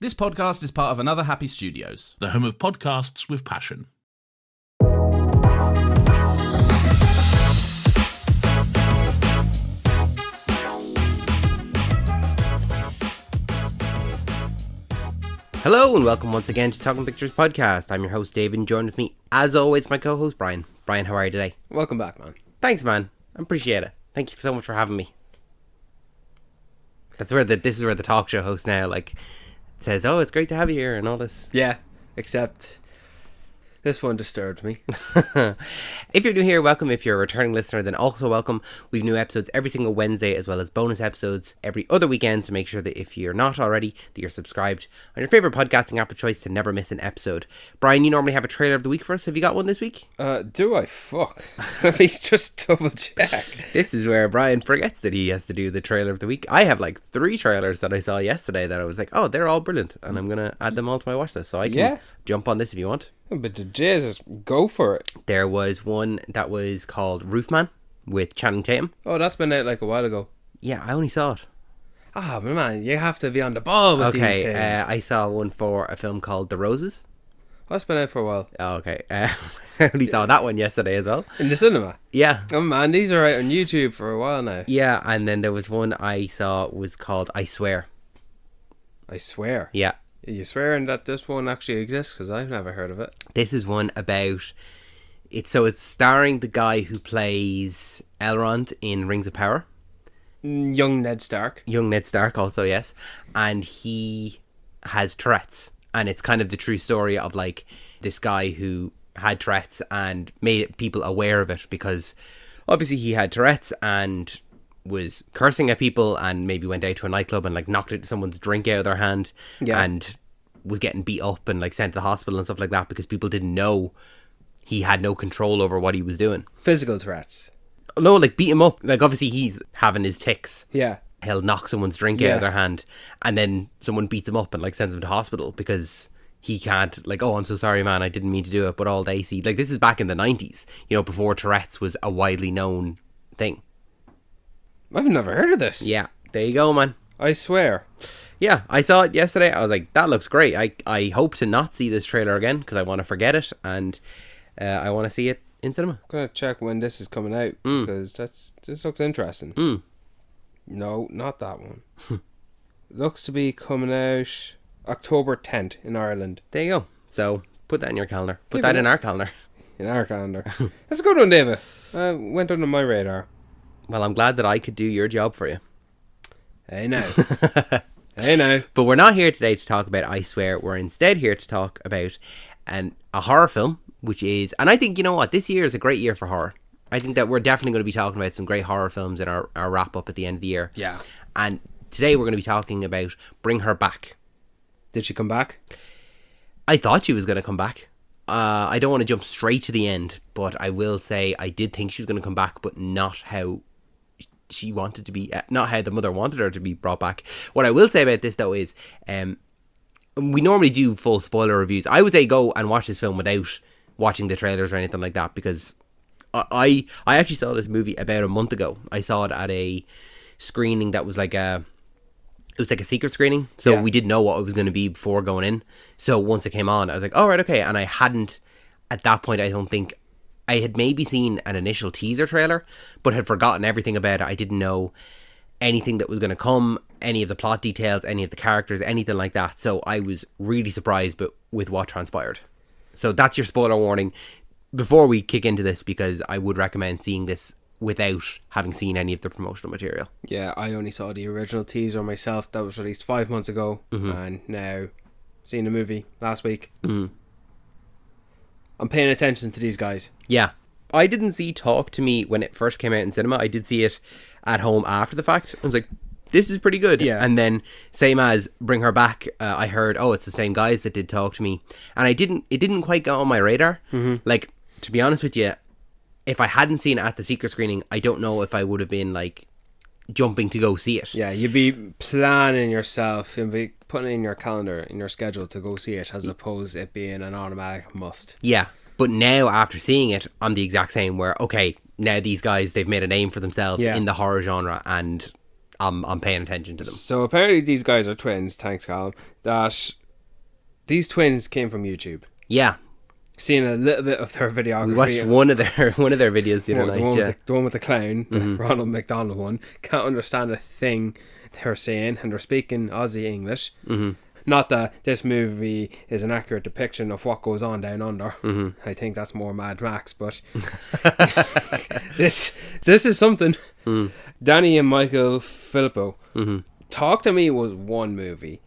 This podcast is part of Another Happy Studios, the home of podcasts with passion. Hello and welcome once again to Talking Pictures Podcast. I'm your host David and joined with me as always my co-host Brian. Brian, how are you today? Welcome back, man. Thanks, man. I appreciate it. Thank you so much for having me. This is where the talk show host now says, "Oh, it's great to have you here," and all this. Yeah, except this one disturbed me. If you're new here, welcome. If you're a returning listener, then also welcome. We've new episodes every single Wednesday, as well as bonus episodes every other weekend. So make sure that if you're not already, that you're subscribed on your favourite podcasting app of choice to never miss an episode. Brian, you normally have a trailer of the week for us. Have you got one this week? Do I? Fuck. Let me just double check. This is where Brian forgets that he has to do the trailer of the week. I have 3 trailers that I saw yesterday that I was like, oh, they're all brilliant, and I'm going to add them all to my watch list. So I can jump on this if you want. But Jesus, go for it. There was one that was called Roofman with Channing Tatum. Oh, that's been out a while ago. Yeah, I only saw it. Ah, but man, you have to be on the ball with these things. Okay, I saw one for a film called The Roses. Oh, that's been out for a while. Oh, okay. I only saw that one yesterday as well. In the cinema? Yeah. Oh man, these are out on YouTube for a while now. Yeah, and then there was one I saw was called I Swear. I swear? Yeah. Are you swearing that this one actually exists? Because I've never heard of it. This is one about... It's starring the guy who plays Elrond in Rings of Power. Young Ned Stark. Young Ned Stark also, yes. And he has Tourette's. And it's kind of the true story of this guy who had Tourette's and made people aware of it, because obviously he had Tourette's and was cursing at people and maybe went out to a nightclub and knocked someone's drink out of their hand and was getting beat up and sent to the hospital and stuff like that because people didn't know he had no control over what he was doing. Physical threats. No, beat him up. Obviously he's having his tics. Yeah. He'll knock someone's drink out of their hand and then someone beats him up and sends him to hospital because he can't oh, I'm so sorry, man, I didn't mean to do it. But all they see, this is back in the 90s, before Tourette's was a widely known thing. I've never heard of this. Yeah, there you go, man. I swear. Yeah, I saw it yesterday. I was like, that looks great. I hope to not see this trailer again because I want to forget it, and I want to see it in cinema. I'm going to check when this is coming out because this looks interesting. No, not that one. Looks to be coming out October 10th in Ireland. There you go. So put that in your calendar. Put that in our calendar. In our calendar. That's a good one, David. Went under my radar. Well, I'm glad that I could do your job for you. Hey now. Hey now. But we're not here today to talk about I Swear. We're instead here to talk about a horror film, which is... And I think, you know what? This year is a great year for horror. I think that we're definitely going to be talking about some great horror films in our wrap-up at the end of the year. Yeah. And today we're going to be talking about Bring Her Back. Did she come back? I thought she was going to come back. I don't want to jump straight to the end, but I will say I did think she was going to come back, but not how she wanted to be, not how the mother wanted her to be brought back. What I will say about this, though, is we normally do full spoiler reviews. I would say go and watch this film without watching the trailers or anything like that, because I actually saw this movie about a month ago. I saw it at a screening that was it was a secret screening, so we didn't know what it was going to be before going in. So once it came on, I was like, all right, okay. And I hadn't, at that point, I don't think, I had maybe seen an initial teaser trailer, but had forgotten everything about it. I didn't know anything that was going to come, any of the plot details, any of the characters, anything like that. So I was really surprised with what transpired. So that's your spoiler warning before we kick into this, because I would recommend seeing this without having seen any of the promotional material. Yeah, I only saw the original teaser myself. That was released 5 months ago, and now seeing the movie last week. I'm paying attention to these guys. Yeah, I didn't see Talk to Me when it first came out in cinema. I did see it at home after the fact. I was like, this is pretty good. Yeah. And then same as Bring Her Back, I heard, oh, it's the same guys that did Talk to Me, and it didn't quite get on my radar. To be honest with you, if I hadn't seen it at the secret screening, I don't know if I would have been jumping to go see it. Yeah, you'd be planning yourself, you'd be putting it in your calendar, in your schedule to go see it, as opposed to it being an automatic must. Yeah, but now after seeing it, I'm the exact same, where, okay, now these guys, they've made a name for themselves in the horror genre, and I'm paying attention to them. So apparently these guys are twins. Thanks, Colin. That these twins came from YouTube. Yeah, Seen a little bit of their videography. we watched one of their videos the other night. The one with the clown, the Ronald McDonald one. Can't understand a thing they're saying, and they're speaking Aussie English. Not that this movie is an accurate depiction of what goes on down under. I think that's more Mad Max, but this is something. Danny and Michael Philippou. Talk to Me was one movie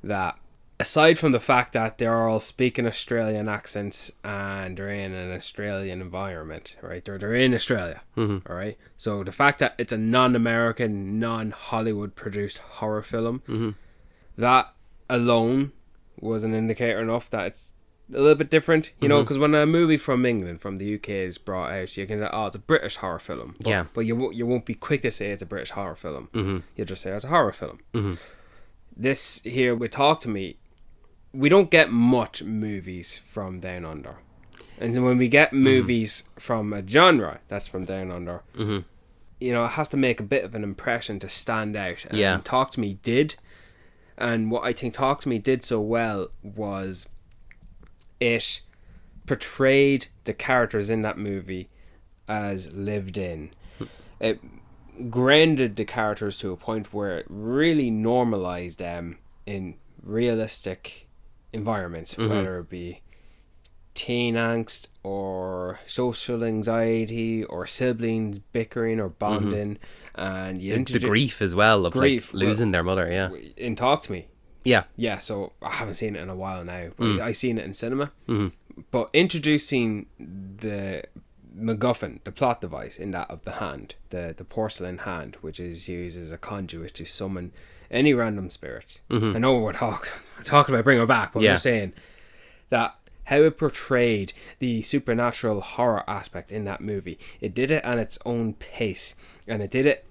that, aside from the fact that they're all speaking Australian accents and they're in an Australian environment, right? They're in Australia, all right? So the fact that it's a non-American, non-Hollywood produced horror film, that alone was an indicator enough that it's a little bit different, you know, because when a movie from England, from the UK is brought out, you can say, oh, it's a British horror film. But you won't be quick to say it's a British horror film. You'll just say it's a horror film. This here with Talk to Me, we don't get much movies from Down Under. And so when we get movies from a genre that's from Down Under, you know, it has to make a bit of an impression to stand out. And Talk to Me did. And what I think Talk to Me did so well was it portrayed the characters in that movie as lived in. It grounded the characters to a point where it really normalized them in realistic environments, whether it be teen angst or social anxiety or siblings bickering or bonding, and the grief as well of like losing their mother. In Talk to Me, yeah. So I haven't seen it in a while now, but I seen it in cinema. But introducing the MacGuffin, the plot device in that of the hand, the porcelain hand, which is used as a conduit to summon any random spirits. I know we're talking about bringing it back, but I'm just saying that how it portrayed the supernatural horror aspect in that movie. It did it at its own pace, and it did it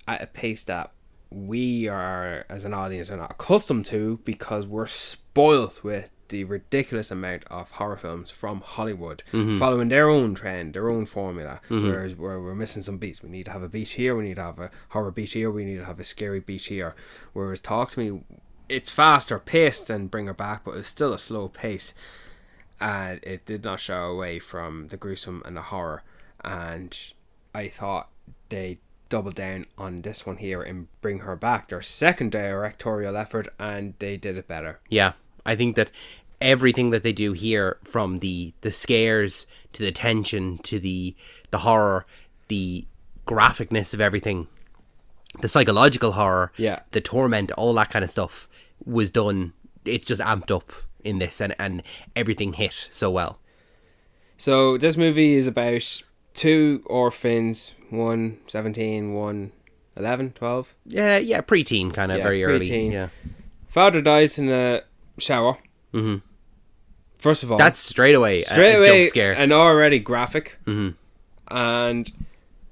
at a pace that we are, as an audience, are not accustomed to, because we're spoiled with the ridiculous amount of horror films from Hollywood, following their own trend, their own formula, whereas we're missing some beats. We need to have a beat here, we need to have a horror beat here, we need to have a scary beat here. Whereas Talk to Me, it's faster paced than Bring Her Back, but it's still a slow pace, and it did not shy away from the gruesome and the horror. And I thought they doubled down on this one here in Bring Her Back, their second directorial effort, and they did it better. I think that everything that they do here, from the scares to the tension to the horror, the graphicness of everything, the psychological horror, the torment, all that kind of stuff was done. It's just amped up in this, and everything hit so well. So this movie is about two orphans, one 17, one 11, 12. Yeah, preteen kind of, very pre-teen. early. Yeah. Father dies in a shower. First of all, that's straight away a jump scare, and already graphic. And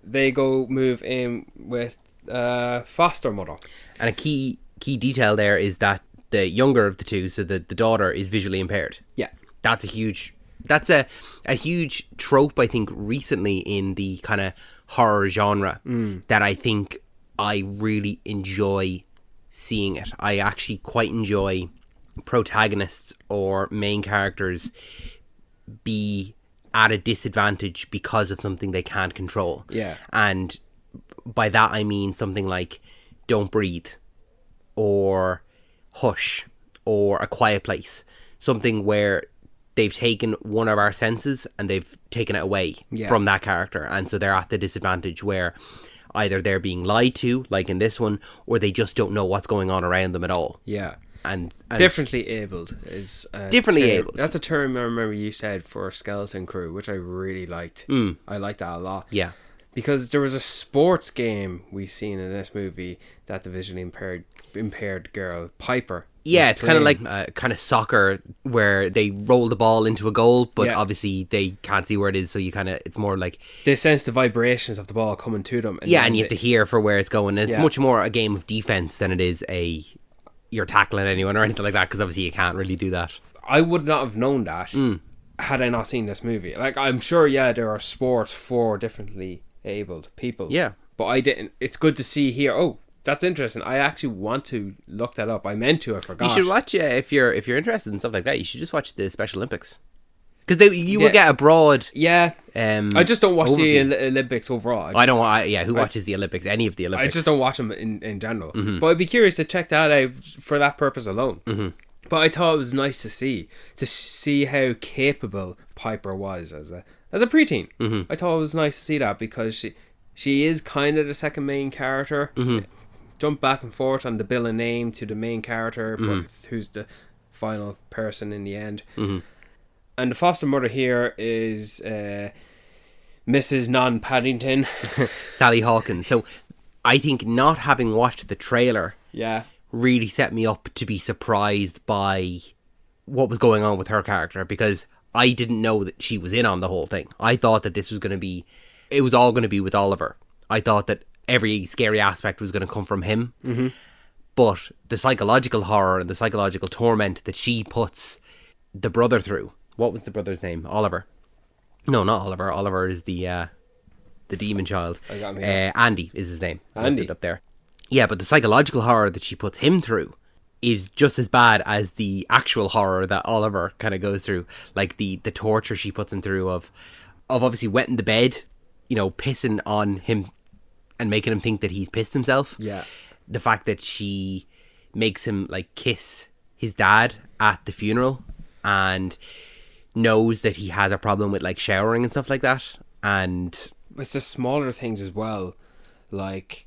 they go move in with foster mother. And a key detail there is that the younger of the two, so the daughter, is visually impaired. That's a huge trope, I think, recently in the kind of horror genre, that I think I really enjoy seeing it. I actually quite enjoy protagonists or main characters be at a disadvantage because of something they can't control. And by that I mean something like Don't Breathe or Hush or A Quiet Place. Something where they've taken one of our senses and they've taken it away from that character, and so they're at the disadvantage where either they're being lied to, like in this one, or they just don't know what's going on around them at all. And differently abled is differently abled. That's a term I remember you said for Skeleton Crew, which I really liked. I liked that a lot. Because there was a sports game we seen in this movie that the visually impaired girl, Piper. It's kind of like kind of soccer where they roll the ball into a goal, but obviously they can't see where it is, so it's more like they sense the vibrations of the ball coming to them. And and you have to hear for where it's going. And it's much more a game of defense than it is you're tackling anyone or anything like that, because obviously you can't really do that. I would not have known that had I not seen this movie. Like, I'm sure, there are sports for differently abled people. But I didn't. It's good to see here, That's interesting. I actually want to look that up. I meant to. I forgot. You should watch if you're interested in stuff like that. You should just watch the Special Olympics because you will get a broad. Yeah. I just don't watch overview. the Olympics overall. I don't. Who watches the Olympics? Any of the Olympics? I just don't watch them in general. But I'd be curious to check that out for that purpose alone. But I thought it was nice to see how capable Piper was as a preteen. I thought it was nice to see that because she is kind of the second main character. Jump back and forth on the bill of name to the main character, but who's the final person in the end. And the foster mother here is Mrs. Non-Paddington. Sally Hawkins. So I think not having watched the trailer really set me up to be surprised by what was going on with her character, because I didn't know that she was in on the whole thing. I thought that this was going to be, it was all going to be with Oliver. I thought that every scary aspect was going to come from him. But the psychological horror and the psychological torment that she puts the brother through. What was the brother's name? Oliver. No, not Oliver. Oliver is the demon child. I got him here. Andy is his name. I Andy. looked it up there. Yeah, but the psychological horror that she puts him through is just as bad as the actual horror that Oliver kind of goes through. Like the torture she puts him through of obviously wetting the bed, pissing on him and making him think that he's pissed himself. Yeah. The fact that she makes him like kiss his dad at the funeral and knows that he has a problem with like showering and stuff like that. And it's the smaller things as well, like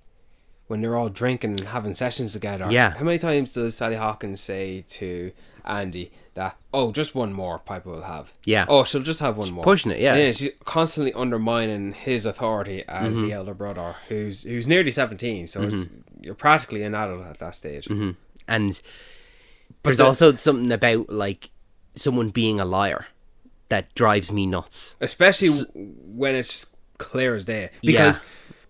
when they're all drinking and having sessions together. Yeah. How many times does Sally Hawkins say to Andy that, oh, just one more Piper will have? Yeah. Oh, she'll just have one more. Pushing it, yeah. She's constantly undermining his authority as the elder brother, who's nearly 17, so you're practically an adult at that stage. And there's also something about like someone being a liar that drives me nuts. Especially when it's just clear as day. Because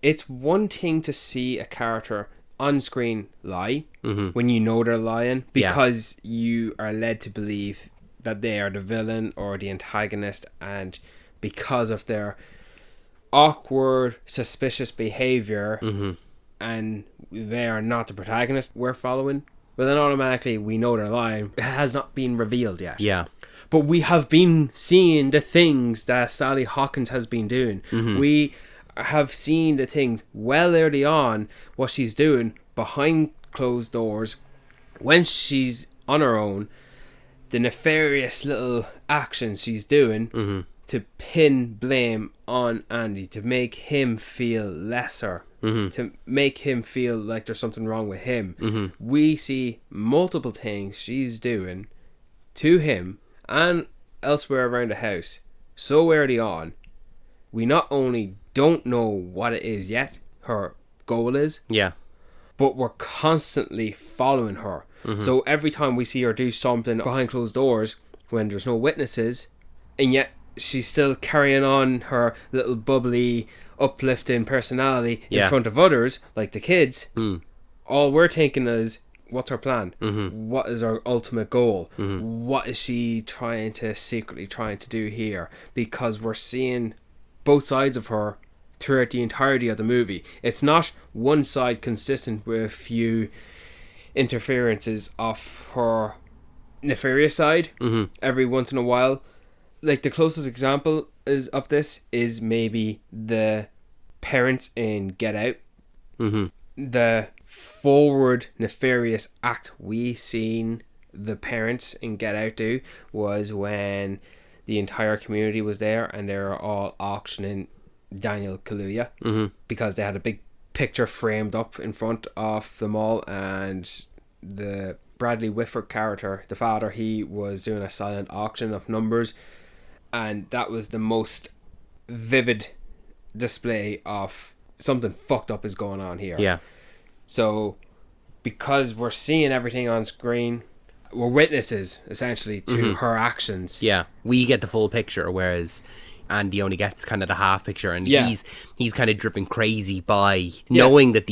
it's one thing to see a character on screen lie when you know they're lying, because you are led to believe that they are the villain or the antagonist, and because of their awkward, suspicious behaviour and they are not the protagonist we're following, well then automatically we know they're lying. It has not been revealed yet. Yeah. But we have been seeing the things that Sally Hawkins has been doing. We have seen the things well early on, what she's doing behind closed doors when she's on her own, the nefarious little actions she's doing to pin blame on Andy, to make him feel lesser, to make him feel like there's something wrong with him. We see multiple things she's doing to him and elsewhere around the house so early on. We not only don't know what it is yet, her goal is, but we're constantly following her. So every time we see her do something behind closed doors when there's no witnesses, and yet she's still carrying on her little bubbly, uplifting personality in front of others, like the kids, all we're thinking is, what's her plan? What is her ultimate goal? What is she secretly trying to do here? Because we're seeing both sides of her throughout the entirety of the movie. It's not one side consistent with a few interferences of her nefarious side every once in a while. Like the closest example of this is maybe the parents in Get Out. The forward nefarious act we seen the parents in Get Out do was when the entire community was there and they were all auctioning Daniel Kaluuya because they had a big picture framed up in front of them all, and the Bradley Whitford character, the father, he was doing a silent auction of numbers, and that was the most vivid display of something fucked up is going on here. So because we're seeing everything on screen, we're witnesses essentially to her actions. We get the full picture, whereas Andy only gets kind of the half picture, and he's kind of driven crazy by knowing that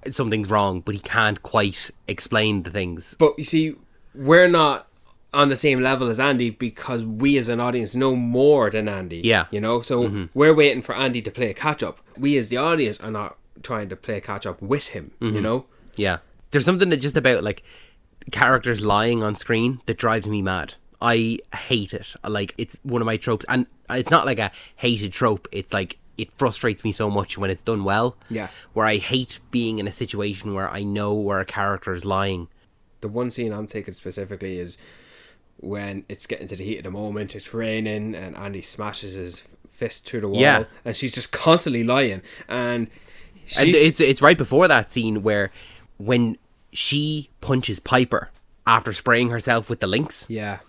something's wrong, but he can't quite explain the things. But you see, we're not on the same level as Andy because we as an audience know more than Andy. So we're waiting for Andy to play catch up. We as the audience are not trying to play catch up with him, you know? Yeah. There's something that just about, like, characters lying on screen that drives me mad. I hate it. Like, it's one of my tropes. And it's not like a hated trope. It's like, it frustrates me so much when it's done well. Yeah. Where I hate being in a situation where I know where a character is lying. The one scene I'm thinking specifically is when it's getting to the heat of the moment, it's raining, and Andy smashes his fist through the wall. Yeah. And she's just constantly lying. And it's right before that scene where when she punches Piper after spraying herself with the lynx. Yeah.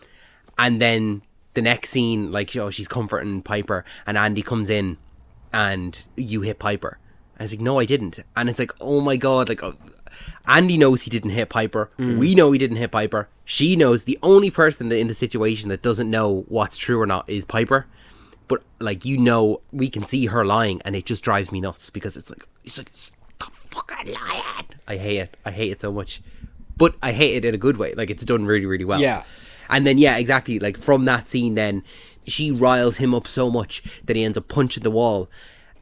And then the next scene, like, you know, she's comforting Piper and Andy comes in and you hit Piper. And it's like, no, I didn't. And it's like, oh my God, like, Andy knows he didn't hit Piper. We know he didn't hit Piper. She knows. The only person in the situation that doesn't know what's true or not is Piper. But, like, you know, we can see her lying and it just drives me nuts because it's like, stop fucking lying. I hate it. I hate it so much. But I hate it in a good way. Like, it's done really, really well. Yeah. And then, yeah, exactly. Like, from that scene, then she riles him up so much that he ends up punching the wall.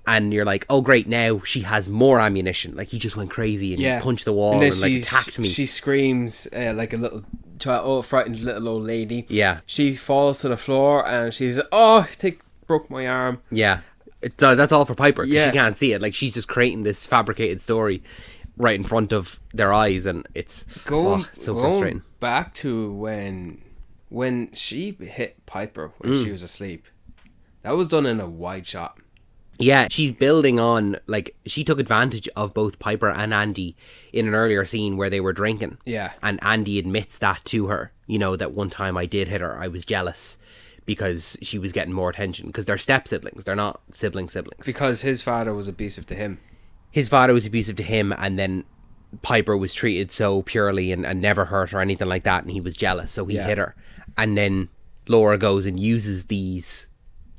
And you're like, oh, great, now she has more ammunition. Like, he just went crazy and he punched the wall and like, attacked me. She screams like a little child, frightened little old lady. Yeah. She falls to the floor and she's, oh, broke my arm. Yeah. That's all for Piper. 'Cause Yeah. she can't see it. Like, she's just creating this fabricated story right in front of their eyes. And it's so frustrating. Going back to when she hit Piper when she was asleep, that was done in a wide shot. Yeah, she's building on, like, she took advantage of both Piper and Andy in an earlier scene where they were drinking. Yeah. And Andy admits that to her, you know, that one time I did hit her, I was jealous because she was getting more attention. Because they're step-siblings, they're not siblings. Because his father was abusive to him. His father was abusive to him, and then Piper was treated so purely and never hurt or anything like that, and he was jealous, so he hit her. And then Laura goes and uses this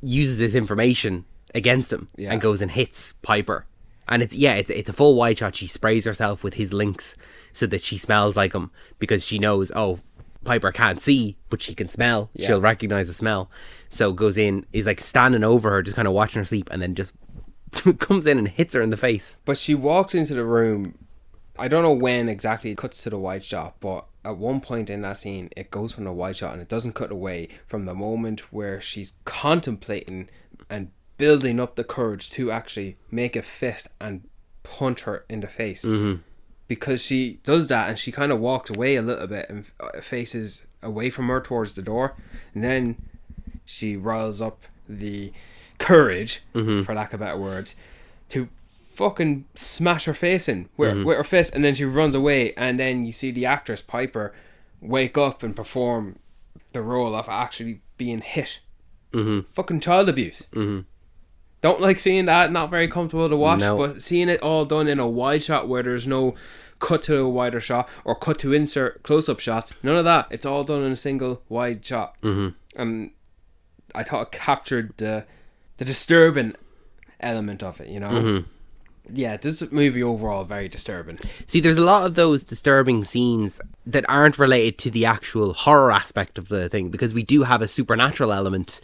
information against him and goes and hits Piper. And it's a full wide shot. She sprays herself with his lynx so that she smells like him because she knows, oh, Piper can't see, but she can smell. She'll recognize the smell. So goes in, is like standing over her, just kind of watching her sleep, and then just comes in and hits her in the face. But she walks into the room. I don't know when exactly it cuts to the wide shot, but at one point in that scene, it goes from the wide shot and it doesn't cut away from the moment where she's contemplating and building up the courage to actually make a fist and punch her in the face. Because she does that and she kind of walks away a little bit and faces away from her towards the door, and then she riles up the courage, for lack of better words, to fucking smash her face in with her fist, and then she runs away, and then you see the actress Piper wake up and perform the role of actually being hit. Fucking child abuse. Don't like seeing that, not very comfortable to watch, but seeing it all done in a wide shot where there's no cut to a wider shot or cut to insert close-up shots, none of that. It's all done in a single wide shot. And I thought it captured the disturbing element of it, you know? Yeah, this movie overall very disturbing. See, there's a lot of those disturbing scenes that aren't related to the actual horror aspect of the thing, because we do have a supernatural element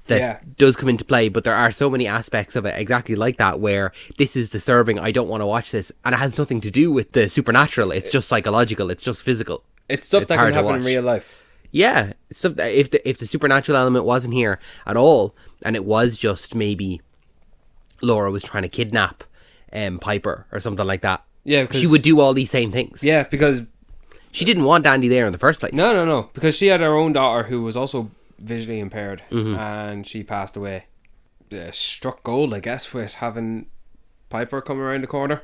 that does come into play, but there are so many aspects of it exactly like that where this is disturbing, I don't want to watch this, and it has nothing to do with the supernatural. It's just psychological, it's just physical. It's stuff that can happen in real life. Yeah, stuff that if the supernatural element wasn't here at all, and it was just maybe Laura was trying to kidnap Piper or something like that, because she would do all these same things. Yeah, because she didn't want Andy there in the first place. No, because she had her own daughter who was also visually impaired, and she passed away. Struck gold, I guess, with having Piper come around the corner.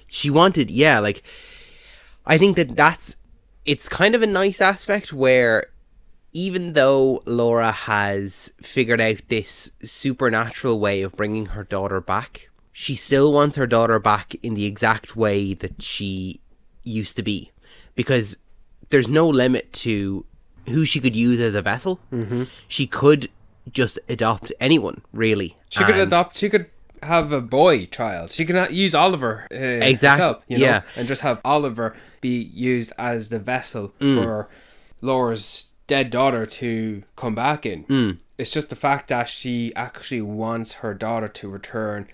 She wanted, like, I think it's kind of a nice aspect where even though Laura has figured out this supernatural way of bringing her daughter back, she still wants her daughter back in the exact way that she used to be, because there's no limit to who she could use as a vessel. She could just adopt anyone, really. She could have a boy child. She can use Oliver herself, you know, and just have Oliver be used as the vessel for Laura's dead daughter to come back in. It's just the fact that she actually wants her daughter to return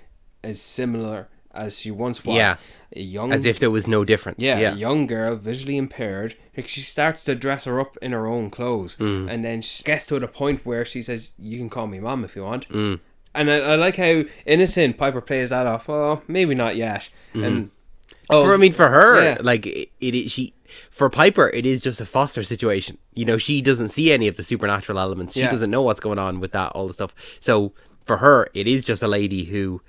as similar as she once was. Yeah. A young, As if there was no difference. a young girl, visually impaired. Like, she starts to dress her up in her own clothes, and then she gets to the point where she says, "You can call me mom if you want." And I like how innocent Piper plays that off. Oh, maybe not yet. And For her, yeah. like for Piper, it is just a foster situation. You know, she doesn't see any of the supernatural elements. She Yeah. doesn't know what's going on with that, all the stuff. So for her, it is just a lady who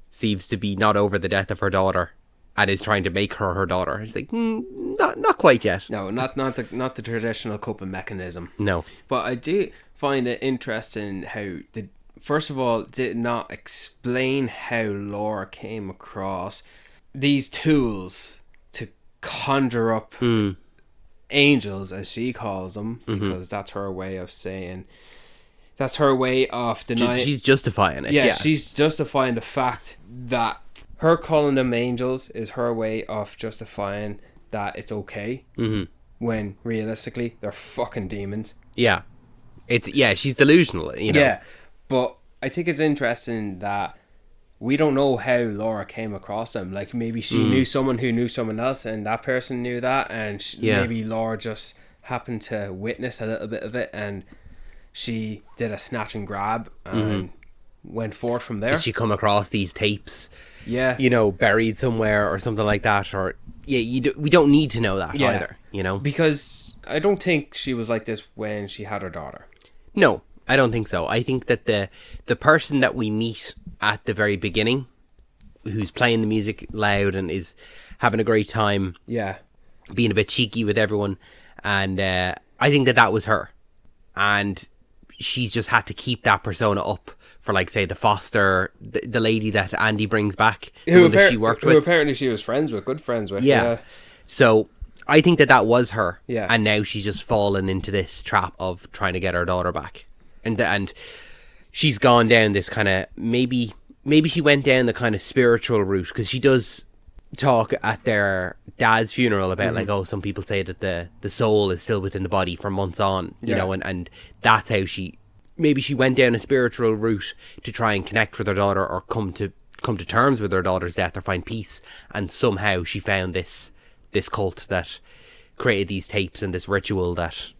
seems to be not over the death of her daughter and is trying to make her daughter. It's like, not quite yet. No, not the traditional coping mechanism. No. But I do find it interesting how first of all, did not explain how Laura came across these tools to conjure up angels, as she calls them, because that's her way of saying, that's her way of denying. She's justifying it. Yeah, she's justifying the fact that her calling them angels is her way of justifying that it's okay, when realistically they're fucking demons. Yeah. She's delusional, you know. Yeah, but I think it's interesting that we don't know how Laura came across them. Like, maybe she knew someone who knew someone else, and that person knew that, and maybe Laura just happened to witness a little bit of it, and she did a snatch and grab and went forth from there. Did she come across these tapes? Yeah. You know, buried somewhere or something like that, or we don't need to know that either, you know, because I don't think she was like this when she had her daughter. No, I don't think so. I think that the person that we meet at the very beginning, who's playing the music loud and is having a great time, being a bit cheeky with everyone, and I think that was her, and she's just had to keep that persona up for, like, say, the foster, the lady that Andy brings back, the one that she worked with, who apparently she was good friends with. Yeah. So I think that was her. Yeah. And now she's just fallen into this trap of trying to get her daughter back. And she's gone down this kind of, maybe she went down the kind of spiritual route, because she does talk at their dad's funeral about like, oh, some people say that the soul is still within the body for months on, you know, and that's how maybe she went down a spiritual route to try and connect with her daughter, or come to terms with her daughter's death, or find peace. And somehow she found this cult that created these tapes and this ritual that,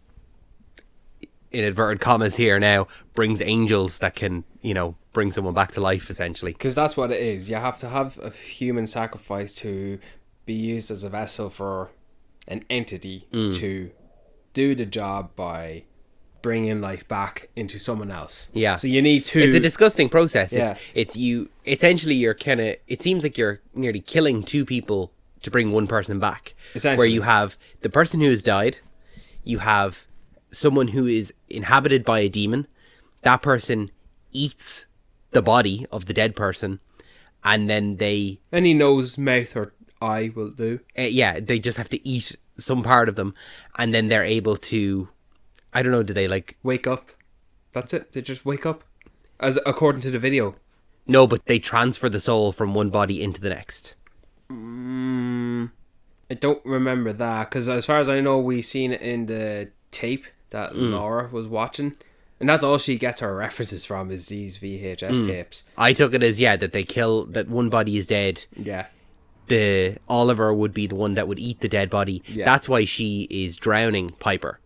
in inverted commas here now, brings angels that can, you know, bring someone back to life, essentially. Because that's what it is. You have to have a human sacrifice to be used as a vessel for an entity to do the job by bringing life back into someone else. Yeah. So you need to... It's a disgusting process. Yeah. It's you... Essentially, you're kind of... It seems like you're nearly killing two people to bring one person back. Essentially. Where you have the person who has died, you have someone who is inhabited by a demon, that person eats the body of the dead person, and then they... Any nose, mouth or eye will do. They just have to eat some part of them, and then they're able to... I don't know, do they like... Wake up. That's it. They just wake up. As according to the video. No, but they transfer the soul from one body into the next. I don't remember that, because as far as I know, we seen it in the tape that Laura was watching, and that's all she gets her references from, is these VHS tapes. I took it as, that they kill, that one body is dead. Yeah. The Oliver would be the one that would eat the dead body. Yeah. That's why she is drowning Piper,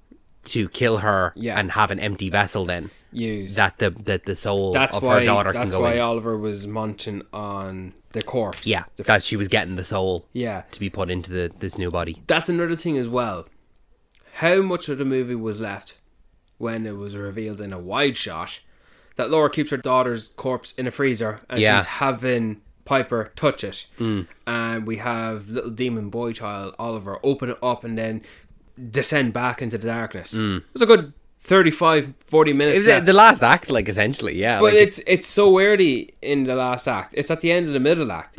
to kill her and have an empty vessel then. Used. That the soul of her daughter can go in. That's why Oliver was munching on the corpse. Yeah, that she was getting the soul Yeah. to be put into this new body. That's another thing as well. How much of the movie was left when it was revealed in a wide shot that Laura keeps her daughter's corpse in a freezer, and she's having Piper touch it. And we have little demon boy child Oliver open it up and then descend back into the darkness. It was a good 35-40 minutes Is left. it the last act, like, essentially, yeah. But like, it's so early in the last act. It's at the end of the middle act.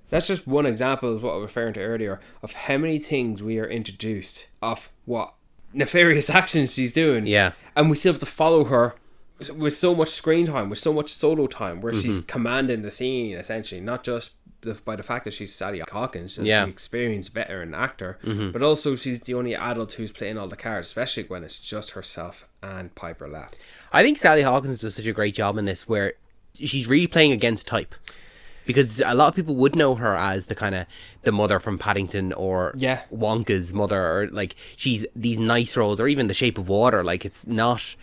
That's just one example of what I was referring to earlier, of how many things we are introduced of what nefarious actions she's doing. Yeah. And we still have to follow her with so much screen time, with so much solo time, where she's commanding the scene, essentially, not just by the fact that she's Sally Hawkins, she's the experienced veteran actor, but also she's the only adult who's playing all the cards, especially when it's just herself and Piper left. I think Sally Hawkins does such a great job in this, where she's really playing against type. because a lot of people would know her as the kind of the mother from Paddington or Yeah. Wonka's mother, or like she's these nice roles, or even The Shape of Water. Like she's not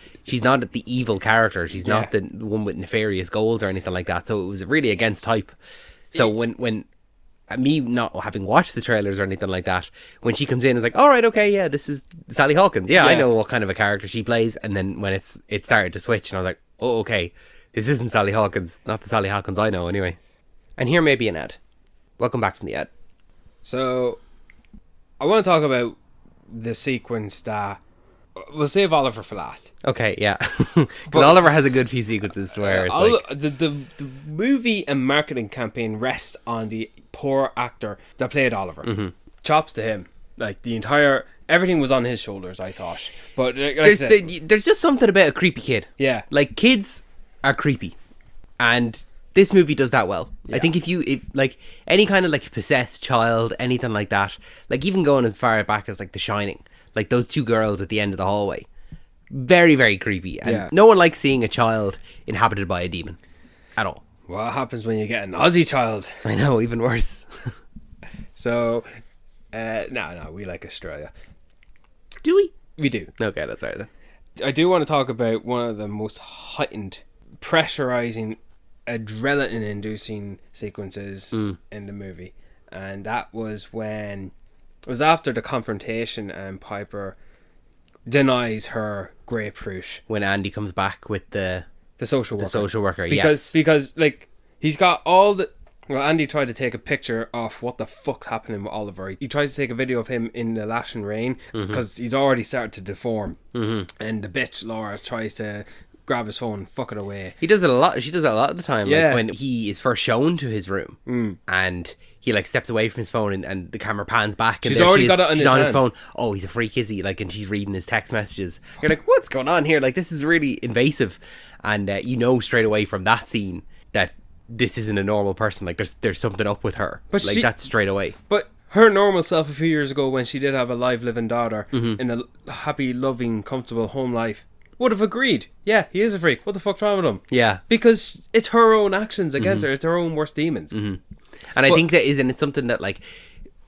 the evil character. She's not the one with nefarious goals or anything like that. So it was really against type. So when me not having watched the trailers or anything like that, when she comes in, it's like, all right, okay, yeah, this is Sally Hawkins. Yeah, I know what kind of a character she plays. And then when it started to switch, and I was like, oh, okay, this isn't Sally Hawkins, not the Sally Hawkins I know anyway. And here may be an ad. Welcome back from the ad. So, I want to talk about the sequence that... We'll save Oliver for last. Okay, yeah. Because Oliver has a good few sequences where it's like... The movie and marketing campaign rests on the poor actor that played Oliver. Mm-hmm. Chops to him. Like, the entire... Everything was on his shoulders, I thought. But there's just something about a creepy kid. Yeah. Like, kids are creepy. And this movie does that well. Yeah. I think if like any kind of like possessed child, anything like that, like even going as far back as like The Shining, like those two girls at the end of the hallway, very, very creepy. And no one likes seeing a child inhabited by a demon at all. What happens when you get an Aussie child? I know, even worse. So, no, we like Australia. Do we? We do. Okay, that's all right then. I do want to talk about one of the most heightened, pressurizing, adrenaline-inducing sequences in the movie. And that was when... It was after the confrontation and Piper denies her grapefruit. When Andy comes back with the social worker. The social worker, Because, like, he's got all the... Well, Andy tried to take a picture of what the fuck's happening with Oliver. He tries to take a video of him in the lashing rain because he's already started to deform. And the bitch, Laura, tries to grab his phone and fuck it away. He does it a lot. She does it a lot of the time. Yeah. Like when he is first shown to his room and he like steps away from his phone and the camera pans back. And She's already got it on she's his on his hand. phone. Oh, he's a freak, is he? Like, and she's reading his text messages. You're like, what's going on here? Like, this is really invasive. And you know straight away from that scene that this isn't a normal person. Like, there's something up with her. But like, that's straight away. But her normal self a few years ago, when she did have a live living daughter in a happy, loving, comfortable home life, would have agreed. Yeah, he is a freak. What the fuck's wrong with him? Yeah. Because it's her own actions against her. It's her own worst demons. And I think that isn't it something that, like,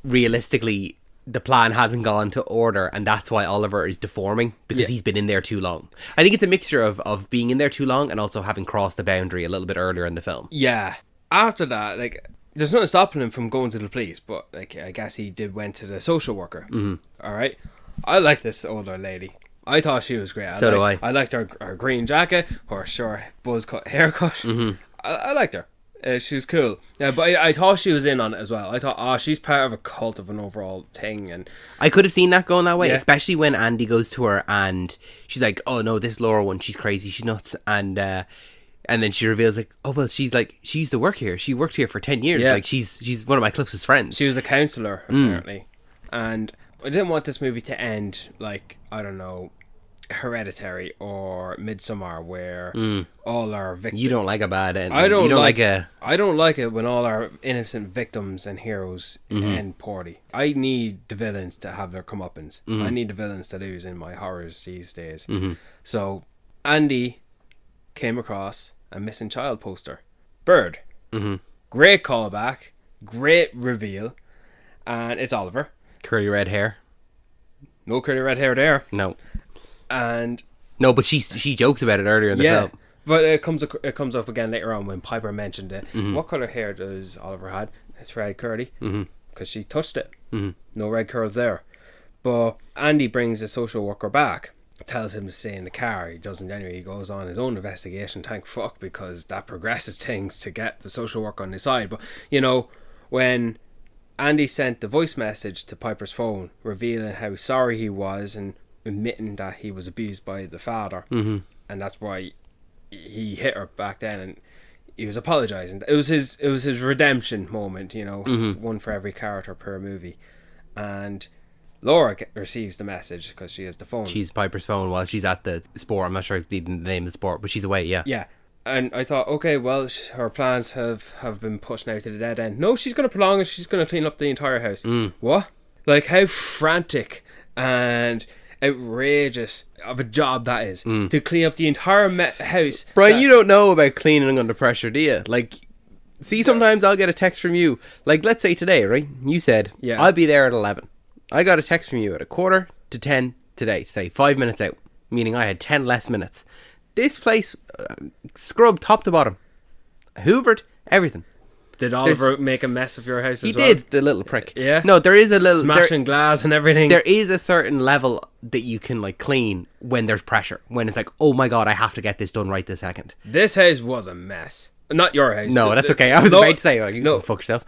realistically, the plan hasn't gone to order, and that's why Oliver is deforming, because he's been in there too long. I think it's a mixture of being in there too long and also having crossed the boundary a little bit earlier in the film. Yeah. After that, like, there's nothing stopping him from going to the police, but, like, I guess he went to the social worker. All right. I like this older lady. I thought she was great. So do I. I liked her green jacket, her short buzz cut haircut. I liked her. She was cool. Yeah, but I thought she was in on it as well. I thought, she's part of a cult of an overall thing. And I could have seen that going that way, Yeah. especially when Andy goes to her and she's like, oh no, this Laura one, she's crazy, she's nuts. And then she reveals, like, oh well, she's like, she used to work here. She worked here for 10 years. Yeah. Like, she's one of my closest friends. she was a counsellor, apparently. And I didn't want this movie to end like, I don't know, Hereditary or Midsommar, where all our victims... You don't like a bad ending. I don't you don't like a... I don't like it when all our innocent victims and heroes end poorly. I need the villains to have their comeuppance. I need the villains to lose in my horrors these days. So Andy came across a missing child poster. Bird. Great callback. Great reveal. And it's Oliver. curly red hair. No curly red hair there. No. And No, but she jokes about it earlier in the film. but it comes up again later on when Piper mentioned it. What colour hair does Oliver had? It's red curly. Because she touched it. No red curls there. But Andy brings the social worker back, tells him to stay in the car. He doesn't anyway. He goes on his own investigation. Thank fuck, because that progresses things to get the social worker on his side. But, you know, when Andy sent the voice message to Piper's phone revealing how sorry he was and admitting that he was abused by the father, and that's why he hit her back then, and he was apologizing. It was his redemption moment, you know, one for every character per movie. And Laura receives the message because she has the phone. She's Piper's phone while she's at the sport. I'm not sure the name of the sport, but she's away. Yeah. And I thought, okay, well, her plans have been pushed now to the dead end. No, she's going to prolong it. She's going to clean up the entire house. What? Like, how frantic and outrageous of a job that is to clean up the entire house. Brian, you don't know about cleaning under pressure, do you? Like, See, sometimes I'll get a text from you. Like, let's say today, right? You said, Yeah. I'll be there at 11. I got a text from you at 9:45 today, say 5 minutes out, meaning I had 10 less minutes. This place, scrubbed top to bottom. Hoovered, everything. Did Oliver make a mess of your house He as well? did, the little prick. Yeah? No, there is a little... Smashing glass and everything. There is a certain level that you can, like, clean when there's pressure. When it's like, oh my god, I have to get this done right this second. This house was a mess. Not your house. No, that's okay. I was about to say, you can fuck yourself.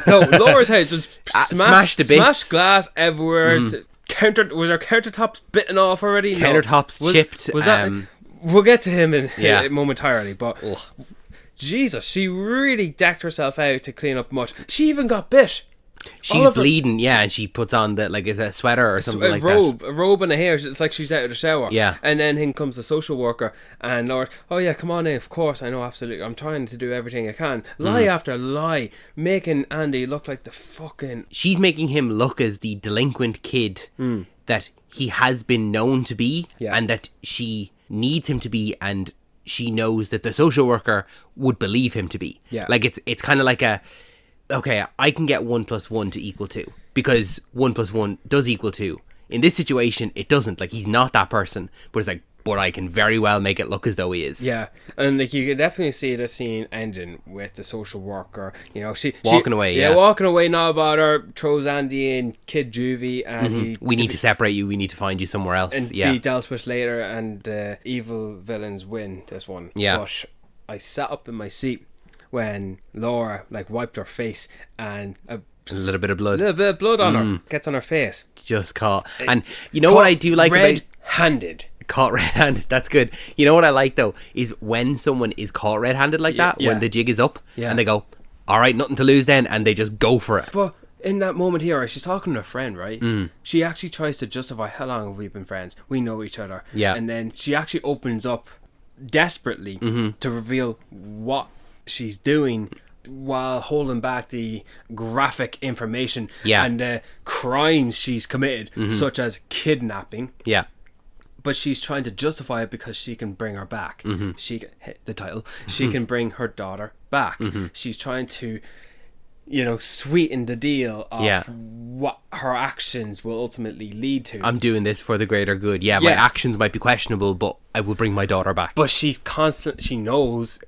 No, Laura's house was smashed to bits. Smashed glass everywhere. Was our countertops bitten off already? Countertops chipped. Was that... We'll get to him in momentarily, but... Ugh. Jesus, she really decked herself out to clean up much. She even got bit. She's bleeding, yeah, and she puts on is a sweater or something like that. A robe and a hair. It's like she's out of the shower. Yeah. And then in comes the social worker and Laura, oh yeah, come on in, of course, I know, absolutely. I'm trying to do everything I can. Lie after lie, making Andy look like the fucking... She's making him look as the delinquent kid that he has been known to be, and that she needs him to be, and she knows that the social worker would believe him to be. Yeah. Like, it's kind of like okay, I can get 1 + 1 to equal 2 because 1 + 1 does equal 2. In this situation, it doesn't. Like, he's not that person, but it's like, but I can very well make it look as though he is. Yeah, and like you can definitely see the scene ending with the social worker. You know, she walking away. Yeah, walking away. Not about her. Throws Andy in kid juvie, and we need to separate you. We need to find you somewhere else. And be dealt with later. And evil villains win this one. Yeah. But I sat up in my seat when Laura like wiped her face and a little bit of blood. A little bit of blood on her. Gets on her face. Just caught. And you know what I do like about... Red-handed. Caught red-handed. That's good. You know what I like, though, is when someone is caught red-handed like that, when the jig is up, and they go, all right, nothing to lose then, and they just go for it. But in that moment here, she's talking to a friend, right? She actually tries to justify how long have we been friends? We know each other. Yeah. And then she actually opens up desperately to reveal what she's doing while holding back the graphic information and the crimes she's committed, such as kidnapping. Yeah. But she's trying to justify it because she can bring her back. She hit the title. She can bring her daughter back. She's trying to, sweeten the deal of what her actions will ultimately lead to. I'm doing this for the greater good. Yeah, my actions might be questionable, but I will bring my daughter back. But she knows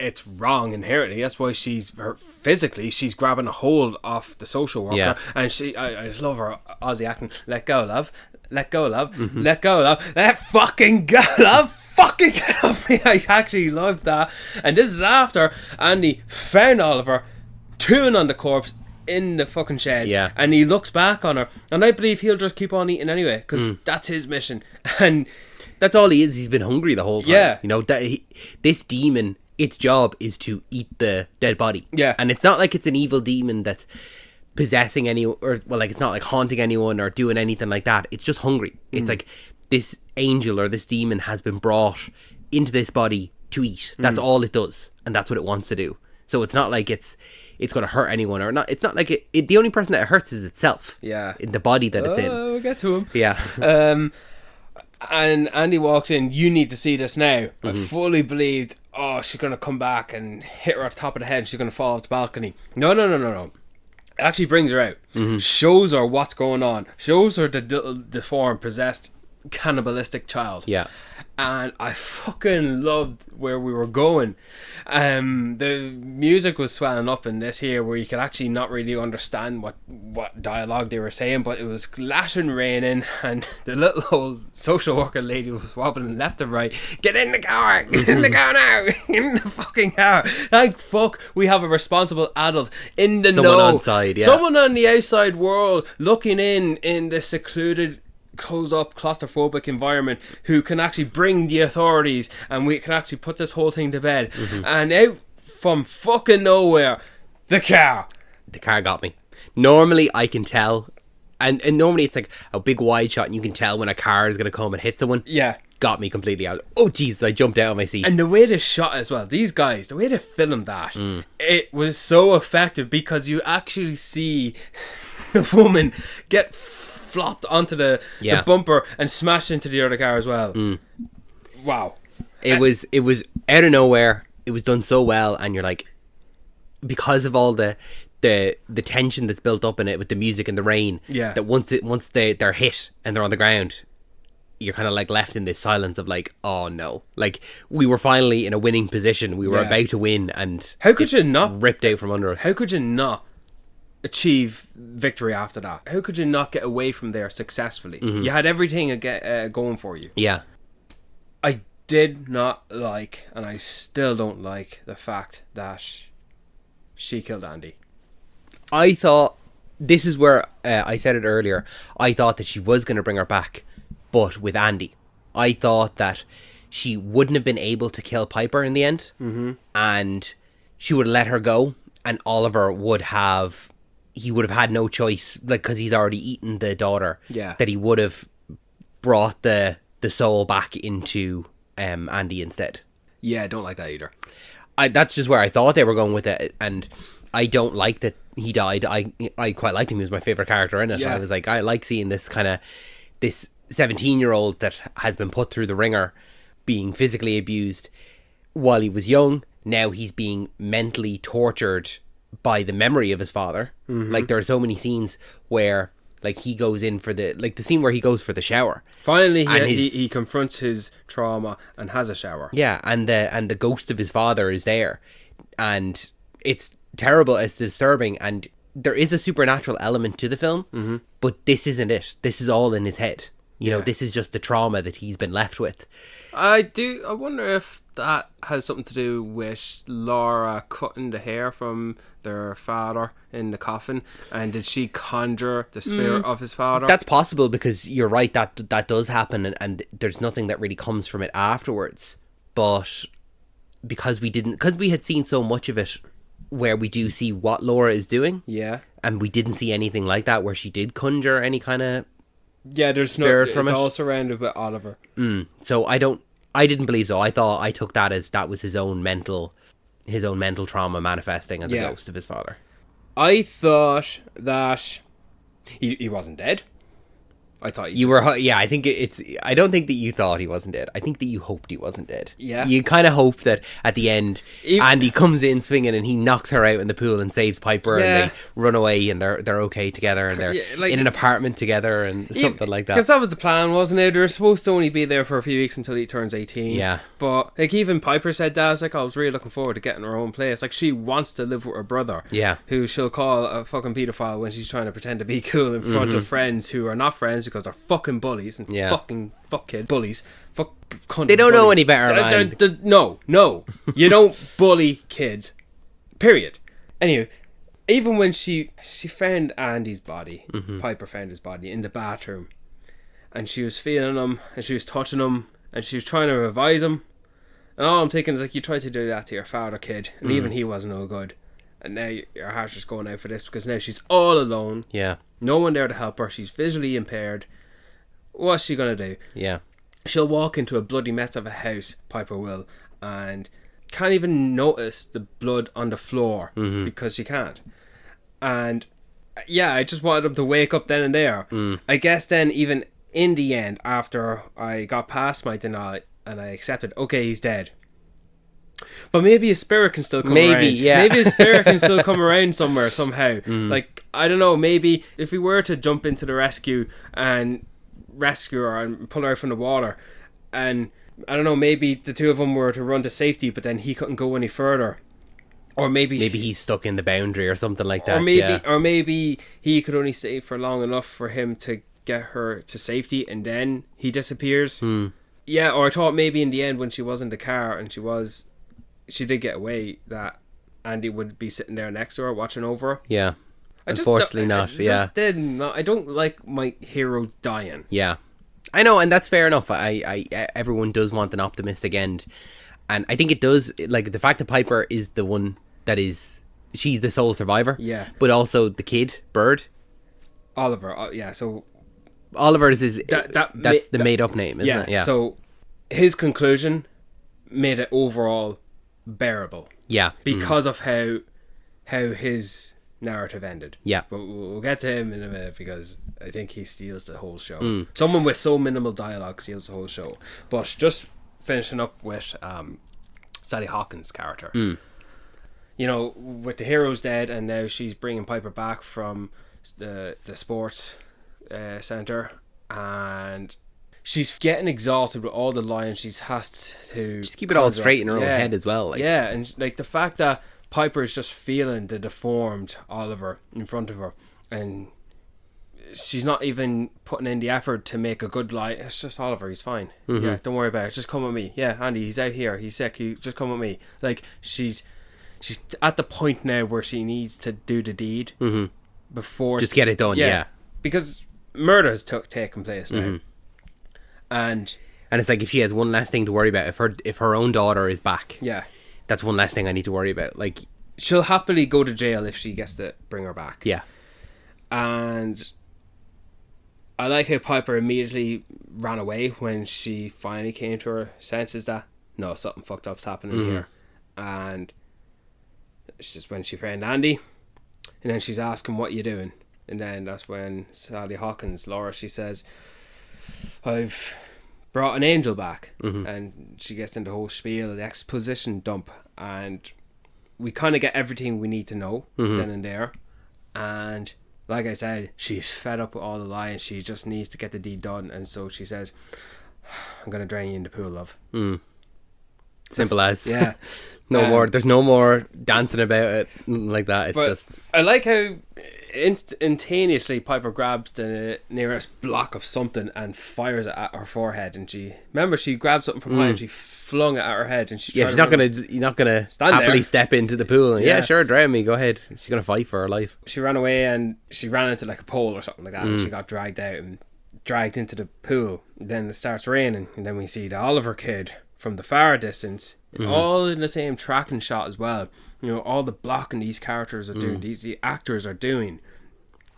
it's wrong inherently. That's why she's grabbing a hold of the social worker. And I love her Aussie acting. Let go, love. Let go, love. Let go, love. Let fucking go, love. Fucking get off me. I actually love that. And this is after Andy found Oliver chewing on the corpse in the fucking shed. Yeah. And he looks back on her. And I believe he'll just keep on eating anyway, because that's his mission. And that's all he is. He's been hungry the whole time. Yeah. This demon, its job is to eat the dead body. Yeah. And it's not like it's an evil demon that's possessing anyone, it's not like haunting anyone or doing anything like that. It's just hungry. It's like this angel or this demon has been brought into this body to eat. That's all it does, and that's what it wants to do. So it's not like it's going to hurt anyone or not. It's not like it the only person that it hurts is itself. Yeah. In the body that it's in. We'll get to him. Yeah. And Andy walks in, you need to see this now. I fully believed, she's going to come back and hit her at the top of the head and she's going to fall off the balcony. No. Actually brings her out, shows her what's going on, shows her the deformed, possessed, cannibalistic child. Yeah. And I fucking loved where we were going. The music was swelling up in this here, where you could actually not really understand what dialogue they were saying, but it was lashing raining, and the little old social worker lady was wobbling left and right. Get in the car! Get in the car now! In the fucking car! Like, fuck, we have a responsible adult in the Someone know. on side, yeah. Someone on the outside world looking in the secluded, closed up, claustrophobic environment, who can actually bring the authorities, and we can actually put this whole thing to bed. And out from fucking nowhere, the car got me. Normally I can tell, and normally it's like a big wide shot and you can tell when a car is going to come and hit someone. Yeah. Got me completely out. Oh Jesus, I jumped out of my seat. And the way they shot as well, these guys, the way they filmed that, it was so effective, because you actually see the woman get flopped onto the bumper and smashed into the other car as well. Wow. It was out of nowhere. It was done so well, and you're like, because of all the tension that's built up in it with the music and the rain. Yeah. That once they're hit and they're on the ground, you're kind of like left in this silence of like, oh no, like we were finally in a winning position. We were about to win, and how could you not ripped out from under us? How could you not achieve victory after that? How could you not get away from there successfully? You had everything going for you. Yeah. I did not like, and I still don't like, the fact that she killed Andy. I thought, this is where I said it earlier, I thought that she was going to bring her back, but with Andy. I thought that she wouldn't have been able to kill Piper in the end, and she would have let her go, and Oliver would have had no choice, like, because he's already eaten the daughter, that he would have brought the soul back into Andy instead. Yeah, I don't like that either. That's just where I thought they were going with it, and I don't like that he died. I quite liked him. He was my favourite character in it. I was like, I like seeing this 17-year-old that has been put through the ringer being physically abused while he was young. Now he's being mentally tortured by the memory of his father. Like, there are so many scenes where, like, he goes in for the scene where he goes for the shower. Finally, he confronts his trauma and has a shower. Yeah, and the ghost of his father is there, and it's terrible, it's disturbing, and there is a supernatural element to the film, but this isn't it. This is all in his head. You know, this is just the trauma that he's been left with. I wonder if that has something to do with Laura cutting the hair from their father in the coffin, and did she conjure the spirit of his father? That's possible, because you're right, that does happen, and there's nothing that really comes from it afterwards. But because we had seen so much of it where we do see what Laura is doing, and we didn't see anything like that where she did conjure any kind of there's spirit from it's it. all surrounded with Oliver. So I didn't believe so. I took that as that was his own mental trauma manifesting as a ghost of his father. I thought that he wasn't dead. I thought I think I don't think that you thought he wasn't dead. I think that you hoped he wasn't dead. Yeah. You kind of hope that at the end, Andy comes in swinging and he knocks her out in the pool and saves Piper, and they run away and they're okay together, and they're in an apartment together and something like that. Because that was the plan, wasn't it? They were supposed to only be there for a few weeks until he turns 18. Yeah. But like, even Piper said that, I was like, I was really looking forward to getting her own place. Like, she wants to live with her brother. Yeah. Who she'll call a fucking paedophile when she's trying to pretend to be cool in front of friends who are not friends because they're fucking bullies and fucking fuck kids, bullies, fuck cunt. They don't bullies. know any better, man. No, you don't bully kids. Period. Anyway, even when she found Andy's body, Piper found his body in the bathroom, and she was feeling him, and she was touching him, and she was trying to revise him, and all I'm thinking is, like, you tried to do that to your father, kid, and even he wasn't no good, and now your heart's just going out for this, because now she's all alone. Yeah. No one there to help her. She's visually impaired. What's she gonna do? Yeah. She'll walk into a bloody mess of a house, Piper will, and can't even notice the blood on the floor because she can't. And yeah, I just wanted him to wake up then and there. I guess then, even in the end, after I got past my denial and I accepted, okay, he's dead. But maybe his spirit can still come around. Maybe his spirit can still come around somewhere, somehow. Like, I don't know, maybe if we were to jump into the rescue and rescue her and pull her out from the water, and I don't know, maybe the two of them were to run to safety, but then he couldn't go any further. Or maybe he's stuck in the boundary or something like that. Or maybe he could only stay for long enough for him to get her to safety, and then he disappears. Yeah, or I thought maybe in the end, when she was in the car and she did get away, that Andy would be sitting there next to her watching over her. Yeah. Unfortunately not. I don't like my hero dying. Yeah. I know, and that's fair enough. I everyone does want an optimistic end. And I think it does, like, the fact that Piper is the one that is, she's the sole survivor. Yeah. But also the kid, Bird. Oliver, so Oliver is that's the made up name, isn't it? Yeah. So his conclusion made it overall bearable. Yeah. Because of how his narrative ended. Yeah. But we'll get to him in a minute, because I think he steals the whole show. Someone with so minimal dialogue steals the whole show. But just finishing up with Sally Hawkins' character. with the heroes dead, and now she's bringing Piper back from the sports center, and she's getting exhausted with all the lines she has to just keep it all straight in her own head as well. Like. Yeah, and like the fact that Piper is just feeling the deformed Oliver in front of her, and she's not even putting in the effort to make a good lie. It's just Oliver, he's fine. Yeah, don't worry about it. Just come with me. Yeah, Andy, he's out here. He's sick. Just come with me. Like she's at the point now where she needs to do the deed before just get it done. Yeah. Because murder has taken place now, and it's like if she has one last thing to worry about, if her own daughter is back, that's one last thing I need to worry about. Like she'll happily go to jail if she gets to bring her back. Yeah, and I like how Piper immediately ran away when she finally came to her senses that no, something fucked up's happening here, and it's just when she found Andy, and then she's asking what you doing, and then that's when Sally Hawkins, Laura, she says, I've brought an angel back, and she gets into the whole spiel, the exposition dump, and we kind of get everything we need to know then and there, and like I said, she's fed up with all the lying. She just needs to get the deed done, and so she says, I'm gonna drown you in the pool, love. Simple as. Yeah. No more. There's no more dancing about it like that. It's just. I like how instantaneously Piper grabs the nearest block of something and fires it at her forehead. And she grabbed something from behind and she flung it at her head. And she's not gonna happily step into the pool. And, yeah, sure, drown me. Go ahead. She's gonna fight for her life. She ran away and she ran into like a pole or something like that. And she got dragged out and dragged into the pool. And then it starts raining, and then we see the Oliver kid from the far distance, all in the same tracking shot as well. All the blocking these characters are doing, the actors are doing.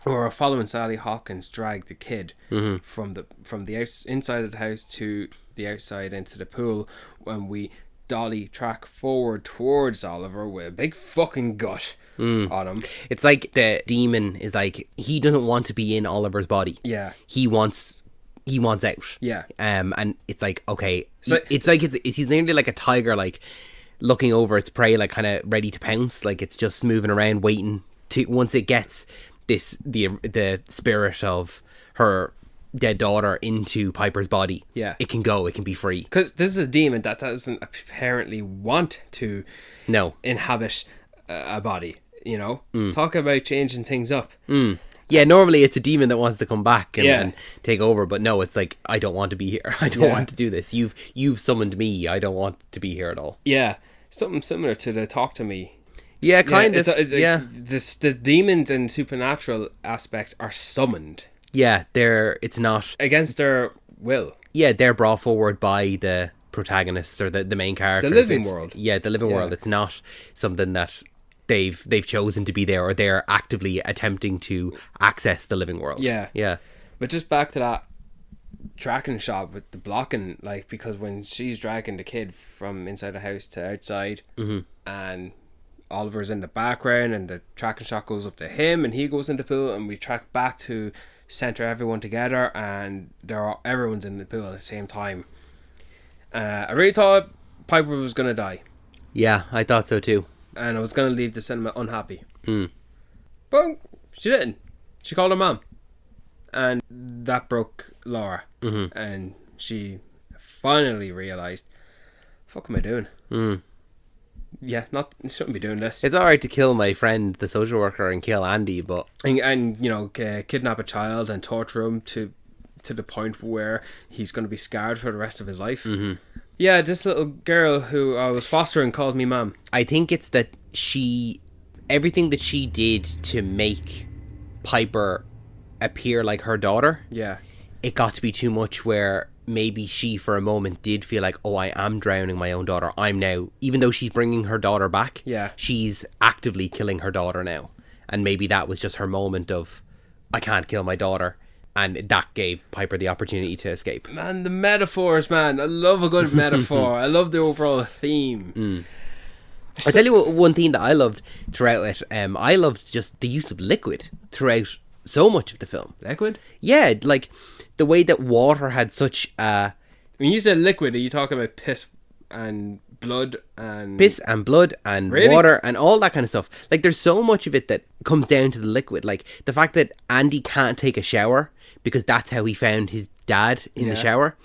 Or following Sally Hawkins drag the kid from the inside of the house to the outside into the pool, when we dolly track forward towards Oliver with a big fucking gut on him. It's like the demon is like, he doesn't want to be in Oliver's body. Yeah. He wants out. Yeah. And it's like, okay, so it's like he's nearly like a tiger, like looking over its prey, like kind of ready to pounce. Like it's just moving around, waiting to, once it gets the spirit of her dead daughter into Piper's body, it can go, it can be free. Because this is a demon that doesn't apparently want to inhabit a body. Talk about changing things up. Yeah, normally it's a demon that wants to come back and take over, but no, it's like, I don't want to be here. I don't want to do this. You've summoned me. I don't want to be here at all. Yeah, something similar to the Talk to Me. Yeah, kind of. The demons and supernatural aspects are summoned. Yeah, it's not against their will. Yeah, they're brought forward by the protagonists or the main characters. The living world. Yeah, the living world. It's not something that they've chosen to be there, or they're actively attempting to access the living world. Yeah. But just back to that tracking shot with the blocking, like, because when she's dragging the kid from inside the house to outside, and Oliver's in the background, and the tracking shot goes up to him, and he goes in the pool, and we track back to center everyone together, and everyone's in the pool at the same time. I really thought Piper was gonna die. Yeah, I thought so too. And I was going to leave the cinema unhappy. But she didn't. She called her mom. And that broke Laura. And she finally realised, fuck am I doing? Yeah, shouldn't be doing this. It's alright to kill my friend, the social worker, and kill Andy, but... And kidnap a child and torture him to the point where he's going to be scarred for the rest of his life. Yeah, this little girl who I was fostering called me mom. I think it's that everything that she did to make Piper appear like her daughter, it got to be too much, where maybe she for a moment did feel like, oh, I am drowning my own daughter. I'm now, even though she's bringing her daughter back, she's actively killing her daughter now. And maybe that was just her moment of, I can't kill my daughter. And that gave Piper the opportunity to escape. Man, the metaphors, man. I love a good metaphor. I love the overall theme. I'll tell you one theme that I loved throughout it. I loved just the use of liquid throughout so much of the film. Liquid? Yeah, like the way that water had such a... When you said liquid, are you talking about piss and blood and piss and blood and Really? water and all that kind of stuff. Like, there's so much of it that comes down to the liquid. Like, the fact that Andy can't take a shower because that's how he found his dad in the shower.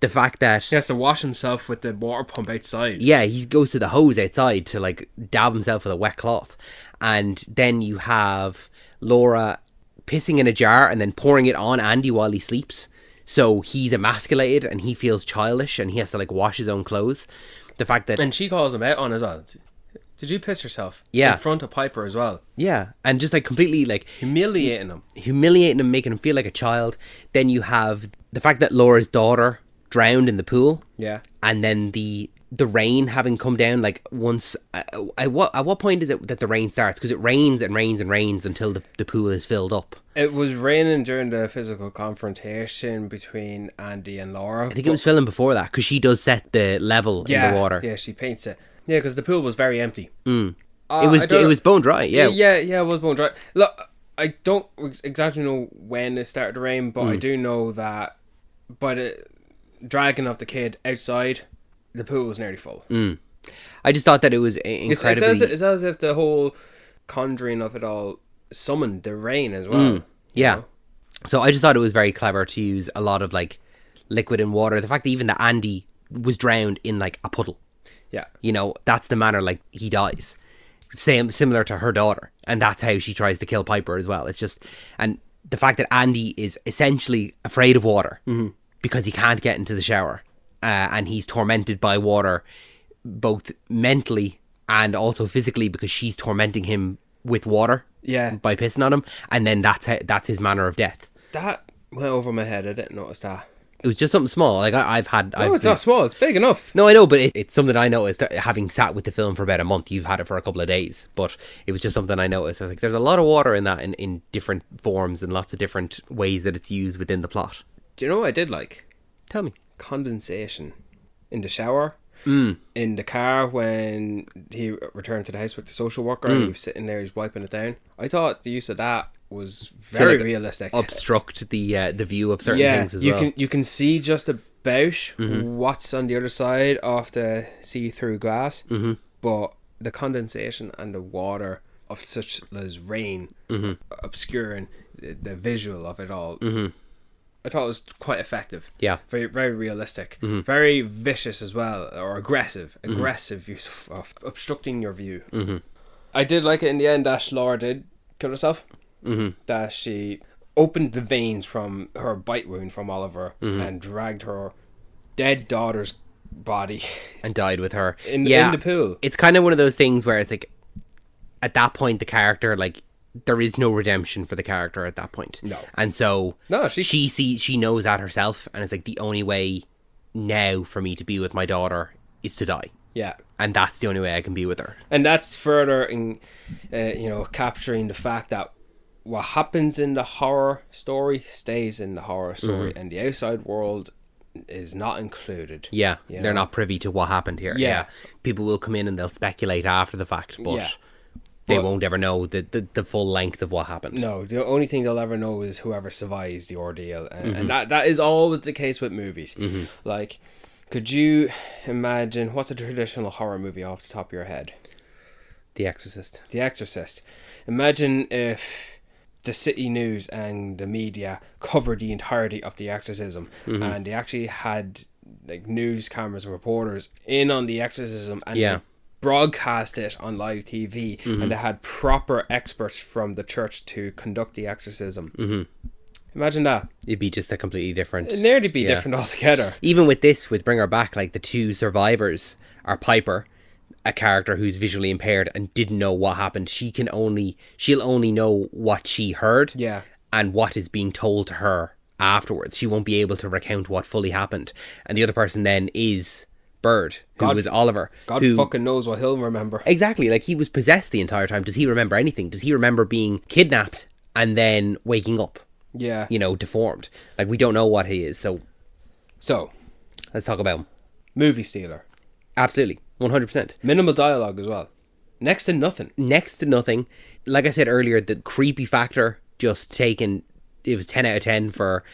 The fact that he has to wash himself with the water pump outside. yeah, he goes to the hose outside to like dab himself with a wet cloth. And then you have Laura pissing in a jar and then pouring it on Andy while he sleeps. So he's emasculated and he feels childish and he has to like wash his own clothes. The fact that... And she calls him out on as well. Did you piss yourself? Yeah. In front of Piper as well. Yeah, and just like completely like... Humiliating him. Humiliating him, making him feel like a child. Then you have the fact that Laura's daughter drowned in the pool. Yeah. And then the rain having come down like once... At what point is it that the rain starts? Because it rains and rains and rains until the pool is filled up. It was raining during the physical confrontation between Andy and Laura. I think it was filmed before that because she does set the level in the water. Yeah, she paints it. Yeah, because the pool was very empty. It was bone dry. Yeah. Yeah, it was bone dry. Look, I don't exactly know when it started to rain, but I do know that by the dragging of the kid outside, the pool was nearly full. I just thought that it was incredibly... It's as if the whole conjuring of it all summoned the rain as well. Yeah. know? So I just thought it was very clever to use a lot of like liquid and water. The fact that even that Andy was drowned in like a puddle. Yeah. You know, that's the manner like he dies. Similar to her daughter. And that's how she tries to kill Piper as well. It's just... And the fact that Andy is essentially afraid of water because he can't get into the shower. And he's tormented by water both mentally and also physically because she's tormenting him with water. Yeah. By pissing on him. And then that's his manner of death. That went over my head. I didn't notice that. It was just something small. Like It's not small. It's big enough. No, I know, but it's something I noticed having sat with the film for about a month. You've had it for a couple of days, but it was just something I noticed. I was like, there's a lot of water in that in different forms and lots of different ways that it's used within the plot. Do you know what I did like? Tell me. Condensation in the shower, in the car when he returned to the house with the social worker and he was sitting there, he's wiping it down. I thought the use of that was very realistic. Obstruct the view of certain things as well. You can see just about what's on the other side of the see-through glass, but the condensation and the water of such as rain obscuring the visual of it all. I thought it was quite effective. Yeah. Very, very realistic. Very vicious as well, or aggressive. Aggressive use of obstructing your view. I did like it in the end that Laura did kill herself. That she opened the veins from her bite wound from Oliver and dragged her dead daughter's body and died with her in the pool. It's kind of one of those things where it's like, at that point, the character, like, there is no redemption for the character at that point. No. And so she knows that herself, and it's like the only way now for me to be with my daughter is to die. Yeah. And that's the only way I can be with her. And that's further in capturing the fact that what happens in the horror story stays in the horror story and the outside world is not included. Yeah. They're not privy to what happened here. Yeah. People will come in and they'll speculate after the fact, but they won't ever know the full length of what happened. No, the only thing they'll ever know is whoever survives the ordeal. And that is always the case with movies. Like, could you imagine, what's a traditional horror movie off the top of your head? The Exorcist. The Exorcist. Imagine if the city news and the media covered the entirety of the exorcism and they actually had like news cameras and reporters in on the exorcism and they broadcast it on live TV and they had proper experts from the church to conduct the exorcism. Imagine that. It'd be just a completely different... It'd nearly be different altogether. Even with this, with Bring Her Back, like the two survivors are Piper, a character who's visually impaired and didn't know what happened. She'll only know what she heard and what is being told to her afterwards. She won't be able to recount what fully happened. And the other person then is Bird, who was Oliver. God fucking knows what he'll remember. Exactly, like he was possessed the entire time. Does he remember anything? Does he remember being kidnapped and then waking up? Yeah. Deformed. Like, we don't know what he is, so let's talk about him. Movie stealer. Absolutely, 100%. Minimal dialogue as well. Next to nothing. Like I said earlier, the creepy factor just taken, it was 10 out of 10 for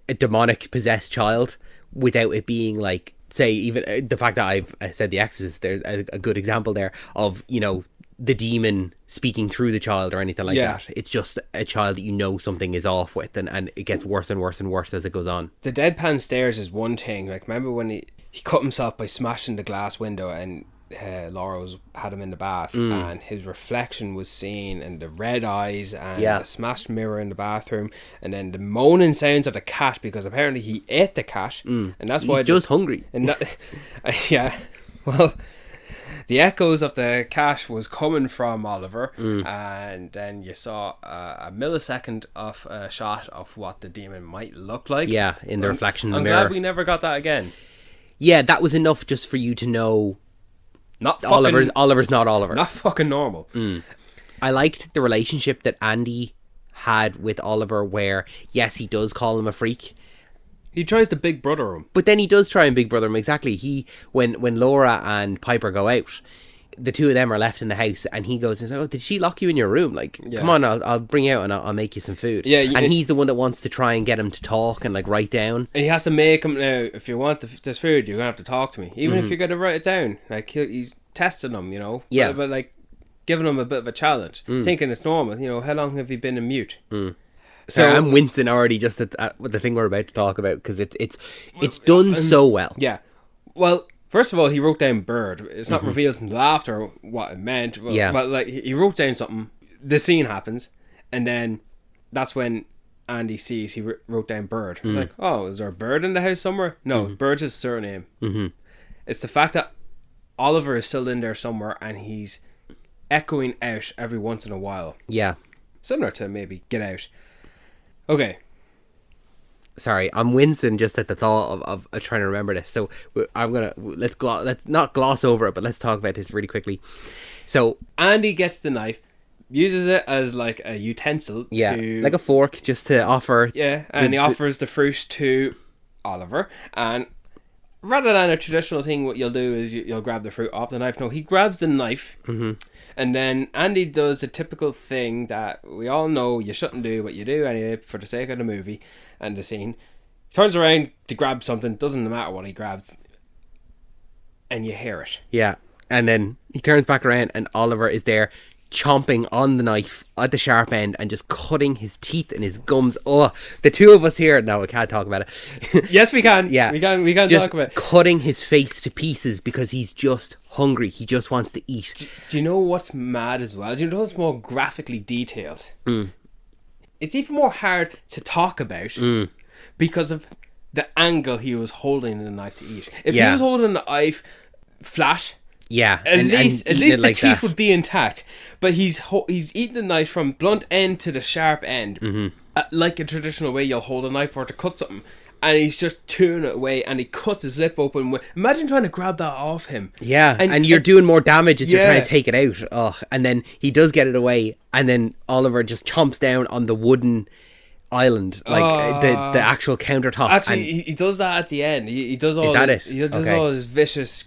a demonic possessed child without it being like say even the fact that I've said The Exorcist, there's a good example there of, you know, the demon speaking through the child or anything like that. It's just a child that you know something is off with, and it gets worse and worse and worse as it goes on. The deadpan stares is one thing. Like, remember when he cut himself by smashing the glass window, and Laura had him in the bath, and his reflection was seen, and the red eyes, and the smashed mirror in the bathroom, and then the moaning sounds of the cat, because apparently he ate the cat, and that's why he's just hungry. And that, well, the echoes of the cat was coming from Oliver, and then you saw a millisecond of a shot of what the demon might look like. Yeah, in the reflection in the I'm mirror. glad we never got that again. Yeah, that was enough just for you to know Not fucking, Oliver's not Oliver. Not fucking normal. I liked the relationship that Andy had with Oliver, where, yes, he does call him a freak. He tries to big brother him. But then he does try and big brother him, exactly. When Laura and Piper go out, the two of them are left in the house, and he goes and says, "Oh, did she lock you in your room? Like, come on, I'll bring you out and I'll make you some food." Yeah, and he's the one that wants to try and get him to talk and like write down. And he has to make him, now, if you want this food, you're gonna have to talk to me, even if you're gonna write it down. Like, he's testing him, you know. Yeah. But like giving him a bit of a challenge, thinking it's normal. You know, how long have you been in mute? So I'm wincing already just at the thing we're about to talk about, because it's done so well. Yeah. Well, first of all, he wrote down bird. It's not revealed until after what it meant. Well, but like, he wrote down something. The scene happens, and then that's when Andy sees he wrote down bird. He's like, "Oh, is there a bird in the house somewhere?" No, bird's his surname. It's the fact that Oliver is still in there somewhere, and he's echoing out every once in a while. Yeah. Similar to maybe Get Out. Okay. Sorry, I'm wincing just at the thought of trying to remember this. So let's not gloss over it, but let's talk about this really quickly. So Andy gets the knife, uses it as like a utensil, like a fork, just to offer. Yeah, and he offers the fruit to Oliver, and rather than a traditional thing, what you'll do is you'll grab the fruit off the knife. No, he grabs the knife, and then Andy does the typical thing that we all know you shouldn't do, but you do anyway for the sake of the movie and the scene. Turns around to grab something, doesn't matter what he grabs, and you hear it. Yeah, and then he turns back around, and Oliver is there chomping on the knife at the sharp end and just cutting his teeth and his gums. Oh, the two of us here, no, we can't talk about it. Yes, we can. Yeah, we can just talk about it. Cutting his face to pieces because he's just hungry. He just wants to eat. Do you know what's mad as well? Do you know what's more graphically detailed? It's even more hard to talk about because of the angle he was holding the knife to eat. If he was holding the knife flat, at least the like teeth that would be intact. But he's eating the knife from blunt end to the sharp end, like a traditional way you'll hold a knife for to cut something. And he's just chewing it away, and he cuts his lip open. Imagine trying to grab that off him. Yeah, and you're doing more damage as you're trying to take it out. Oh, and then he does get it away, and then Oliver just chomps down on the wooden island, like the actual countertop. Actually, he does that at the end. He does all. Is that it? He does all his vicious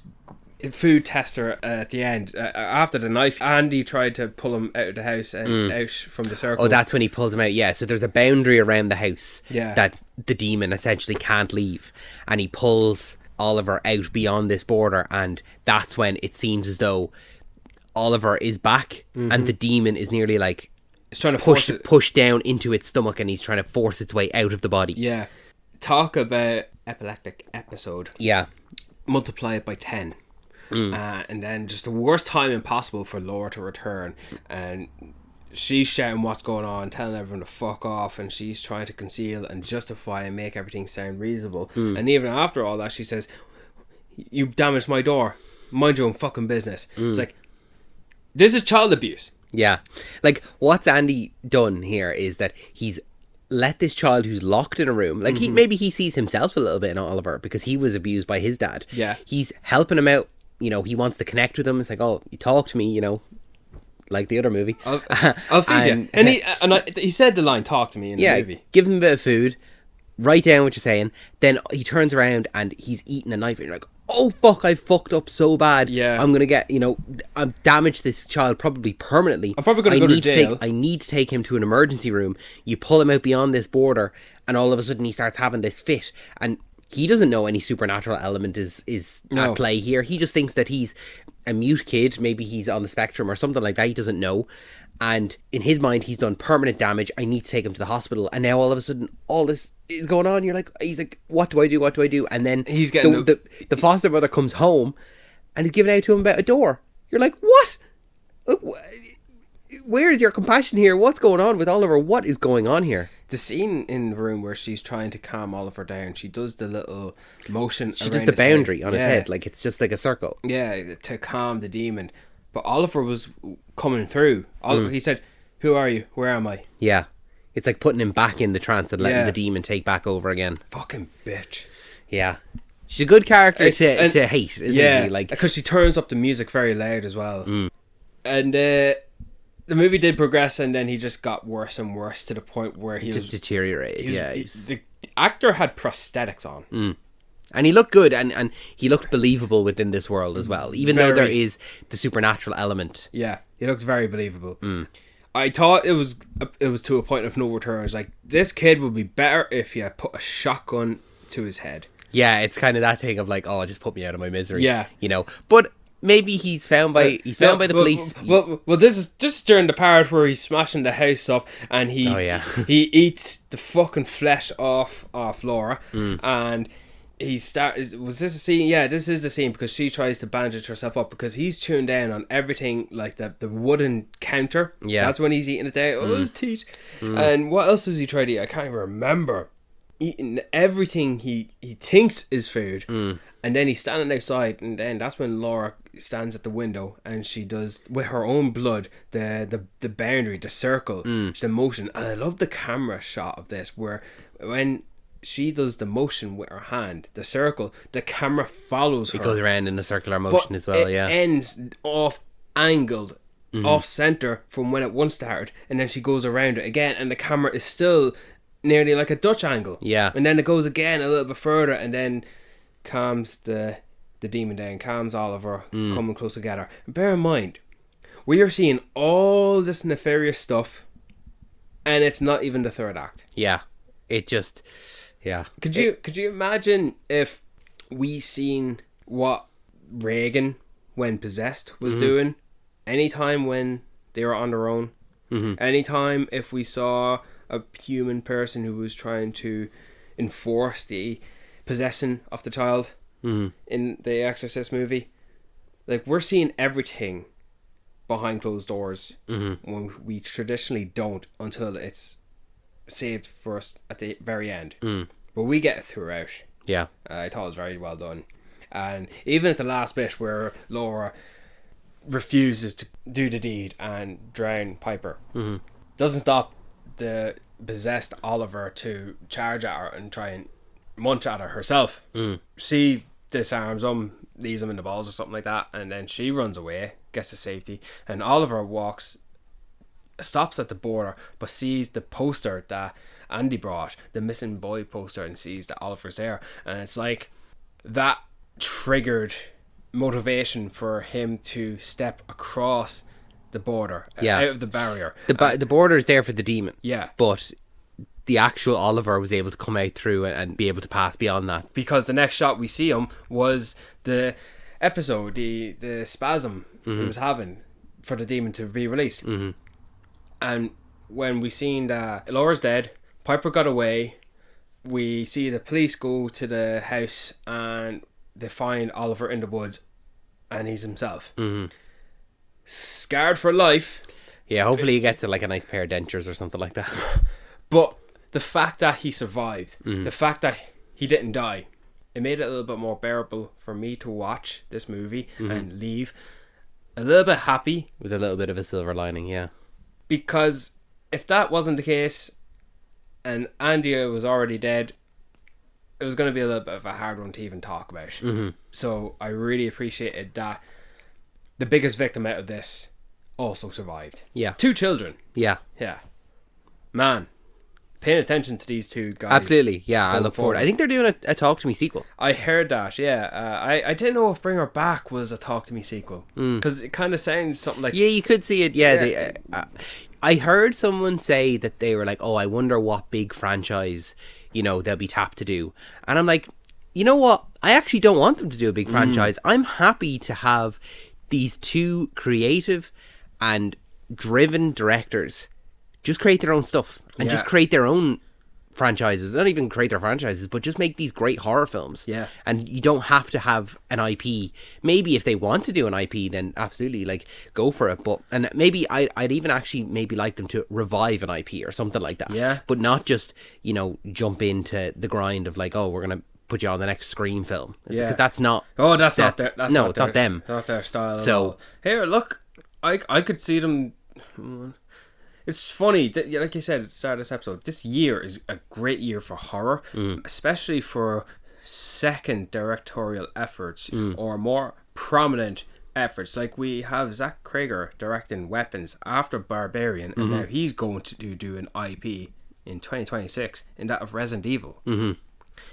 food tester at the end. After the knife, Andy tried to pull him out of the house and out from the circle. Oh, that's when he pulls him out. Yeah, so there's a boundary around the house that the demon essentially can't leave, and he pulls Oliver out beyond this border, and that's when it seems as though Oliver is back, and the demon is nearly like it's trying to push down into its stomach, and he's trying to force its way out of the body. Yeah, talk about epileptic episode. Yeah, multiply it by 10. And then just the worst timing possible for Laura to return, and she's shouting what's going on, telling everyone to fuck off, and she's trying to conceal and justify and make everything sound reasonable. And even after all that, she says, "You damaged my door, mind your own fucking business." It's like, this is child abuse. Yeah, like what's Andy done here is that he's let this child who's locked in a room, like maybe he sees himself a little bit in Oliver because he was abused by his dad. Yeah, he's helping him out. You know, he wants to connect with him. It's like, "Oh, you talk to me," you know, like the other movie. I'll feed you. And he said the line, "Talk to me," in the movie. Give him a bit of food, write down what you're saying. Then he turns around and he's eating a knife, and you're like, "Oh fuck, I fucked up so bad. Yeah, I'm gonna get, you know, I've damaged this child probably permanently. I'm probably gonna go to jail. I need to take him to an emergency room." You pull him out beyond this border, and all of a sudden he starts having this fit, and he doesn't know any supernatural element is No. at play here. He just thinks that he's a mute kid. Maybe he's on the spectrum or something like that. He doesn't know. And in his mind, he's done permanent damage. I need to take him to the hospital. And now all of a sudden, all this is going on. He's like, what do I do? What do I do? And then He's getting the foster brother comes home and is giving out to him about a door. You're like, what? Where is your compassion here? What's going on with Oliver? What is going on here? The scene in the room where she's trying to calm Oliver down, she does the little motion. She does the boundary on his head. Like, it's just like a circle. Yeah, to calm the demon. But Oliver was coming through. Oliver, He said, "Who are you? Where am I?" Yeah. It's like putting him back in the trance and letting the demon take back over again. Fucking bitch. Yeah. She's a good character to hate, isn't Yeah, she? Like, because she turns up the music very loud as well. And the movie did progress, and then he just got worse and worse to the point where he just deteriorated. The actor had prosthetics on. And he looked good, and he looked believable within this world as well, even though there is the supernatural element. Yeah, he looked very believable. I thought it was to a point of no return. It's like, this kid would be better if you put a shotgun to his head. Yeah, it's kind of that thing of like, oh, just put me out of my misery. Yeah, but maybe he's found by the police. Well, this is just during the part where he's smashing the house up, and he he eats the fucking flesh off Laura, and was this a scene? Yeah, this is the scene, because she tries to bandage herself up because he's tuned down on everything, like the wooden counter. Yeah, that's when he's eating it down. Oh, his teeth. And what else does he try to eat? I can't even remember. Eating everything he thinks is food. And then he's standing outside, and then that's when Laura stands at the window, and she does, with her own blood, the boundary, the circle, the motion. And I love the camera shot of this, where when she does the motion with her hand, the circle, the camera follows her. It goes around in a circular motion as well, it ends off angled, off center from when it once started, and then she goes around it again, and the camera is still nearly like a Dutch angle. Yeah. And then it goes again a little bit further, and then calms the demon down, calms Oliver, coming close together. And bear in mind, we are seeing all this nefarious stuff, and it's not even the third act. Yeah. It just... Yeah. Could you imagine if we seen what Reagan, when possessed, was doing anytime when they were on their own? Anytime if we saw a human person who was trying to enforce the possession of the child in the Exorcist movie? Like, we're seeing everything behind closed doors when we traditionally don't, until it's saved for us at the very end. But we get it throughout. Yeah. I thought it was very well done. And even at the last bit where Laura refuses to do the deed and drown Piper, doesn't stop the possessed Oliver to charge at her and try and munch at her herself. She disarms him, leaves him in the balls or something like that, and then she runs away, gets to safety, and Oliver stops at the border, but sees the poster that Andy brought, the missing boy poster, and sees that Oliver's there, and it's like that triggered motivation for him to step across the border, out of the barrier. The border is there for the demon. Yeah. But the actual Oliver was able to come out through and be able to pass beyond that. Because the next shot we see him was the episode, the spasm he was having for the demon to be released. And when we seen that Laura's dead, Piper got away, we see the police go to the house and they find Oliver in the woods, and he's himself. Scarred for life. Yeah, hopefully he gets like a nice pair of dentures or something like that. But the fact that he survived, the fact that he didn't die, it made it a little bit more bearable for me to watch this movie and leave a little bit happy. With a little bit of a silver lining, yeah. Because if that wasn't the case and Andia was already dead, it was going to be a little bit of a hard one to even talk about. So I really appreciated that the biggest victim out of this also survived. Yeah. 2 children. Yeah. Yeah. Man, paying attention to these 2 guys. Absolutely. Yeah, I look forward. I think they're doing a Talk to Me sequel. I heard that, yeah. I didn't know if Bring Her Back was a Talk to Me sequel. Because it kind of sounds something like... Yeah, you could see it. Yeah. I heard someone say that they were like, oh, I wonder what big franchise, they'll be tapped to do. And I'm like, you know what? I actually don't want them to do a big franchise. I'm happy to have these two creative and driven directors just create their own stuff and just create their own franchises. Not even create their franchises, but just make these great horror films. Yeah. And you don't have to have an IP. Maybe if they want to do an IP, then absolutely, like, go for it. But and maybe I'd even actually maybe like them to revive an IP or something like that. Yeah. But not just, you know, jump into the grind of like, oh, we're gonna put you on the next Scream film. Because that's not. Oh, that's not their. That's no, not it's not them. Not their style. So- at all. Here, look, I could see them. It's funny, like you said at the start of this episode, this year is a great year for horror, especially for second directorial efforts or more prominent efforts. Like we have Zach Krager directing Weapons after Barbarian, and now he's going to do an IP in 2026 in that of Resident Evil.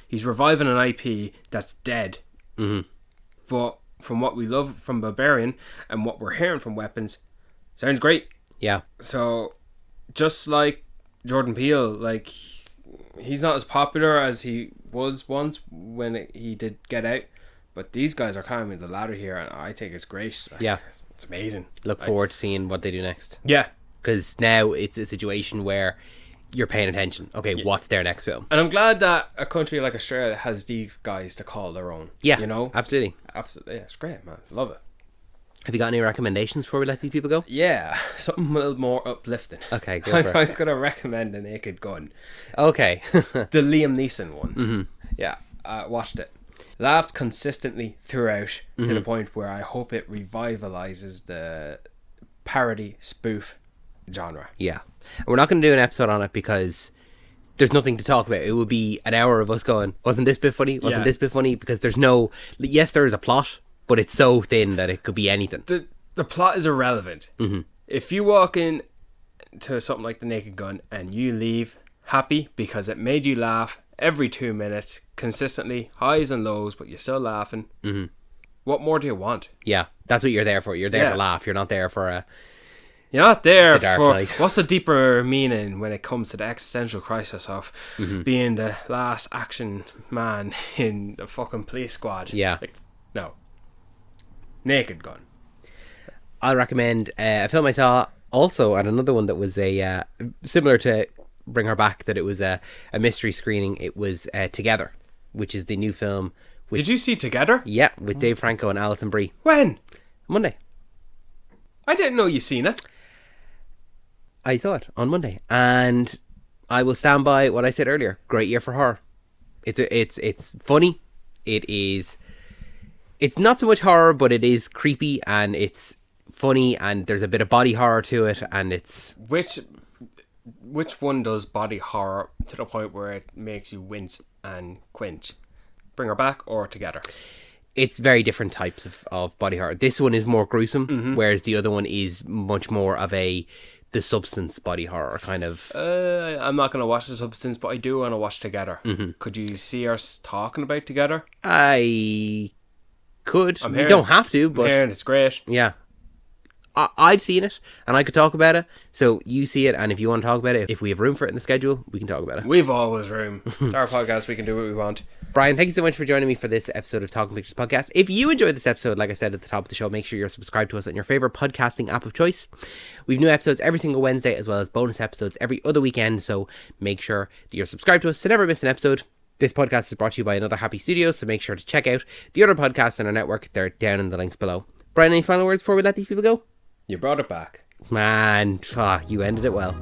He's reviving an IP that's dead. But from what we love from Barbarian and what we're hearing from Weapons, sounds great. Yeah. So, just like Jordan Peele, like, he's not as popular as he was once when he did Get Out, but these guys are climbing the ladder here, and I think it's great. Yeah. It's amazing. Look forward to seeing what they do next. Yeah. Because now it's a situation where you're paying attention. Okay, what's their next film? And I'm glad that a country like Australia has these guys to call their own. Yeah, You know? absolutely. Absolutely. Yeah, it's great, man. Love it. Have you got any recommendations before we let these people go? Yeah. Something a little more uplifting. Okay, go for it. I'm going to recommend The Naked Gun. Okay. The Liam Neeson one. Yeah, I watched it. Laughed consistently throughout to the point where I hope it revitalizes the parody spoof genre. Yeah. And we're not going to do an episode on it because there's nothing to talk about. It would be an hour of us going, wasn't this bit funny? Wasn't this bit funny? Because there's no... Yes, there is a plot, but it's so thin that it could be anything. The plot is irrelevant. If you walk in to something like The Naked Gun and you leave happy because it made you laugh every 2 minutes, consistently, highs and lows, but you're still laughing, what more do you want? Yeah, that's what you're there for. You're there to laugh. You're not there for a... You're not there Dark for... Knight. What's the deeper meaning when it comes to the existential crisis of being the last action man in the fucking police squad? Yeah. Like, no. Naked Gun. I'll recommend a film I saw also, and another one that was a similar to Bring Her Back, that it was a mystery screening. It was Together, which is the new film. Did you see Together? Yeah, with Dave Franco and Alison Brie. When? Monday. I didn't know you seen it. I saw it on Monday, and I will stand by what I said earlier. Great year for horror. It's funny. It's not so much horror, but it is creepy and it's funny, and there's a bit of body horror to it, and it's... Which one does body horror to the point where it makes you wince and quench? Bring Her Back or Together? It's very different types of body horror. This one is more gruesome, whereas the other one is much more of the substance body horror kind of... I'm not going to watch The Substance, but I do want to watch Together. Could you see us talking about Together? I could. You don't have to, but... I'm hearing it's great. Yeah. I've seen it, and I could talk about it. So you see it, and if you want to talk about it, if we have room for it in the schedule, we can talk about it. We've always room. It's our podcast. We can do what we want. Brian, thank you so much for joining me for this episode of Talking Pictures Podcast. If you enjoyed this episode, like I said at the top of the show, make sure you're subscribed to us on your favorite podcasting app of choice. We've new episodes every single Wednesday, as well as bonus episodes every other weekend. So make sure that you're subscribed to us to never miss an episode. This podcast is brought to you by Another Happy Studio, so make sure to check out the other podcasts on our network. They're down in the links below. Brian, any final words before we let these people go? You brought it back. Man, you ended it well.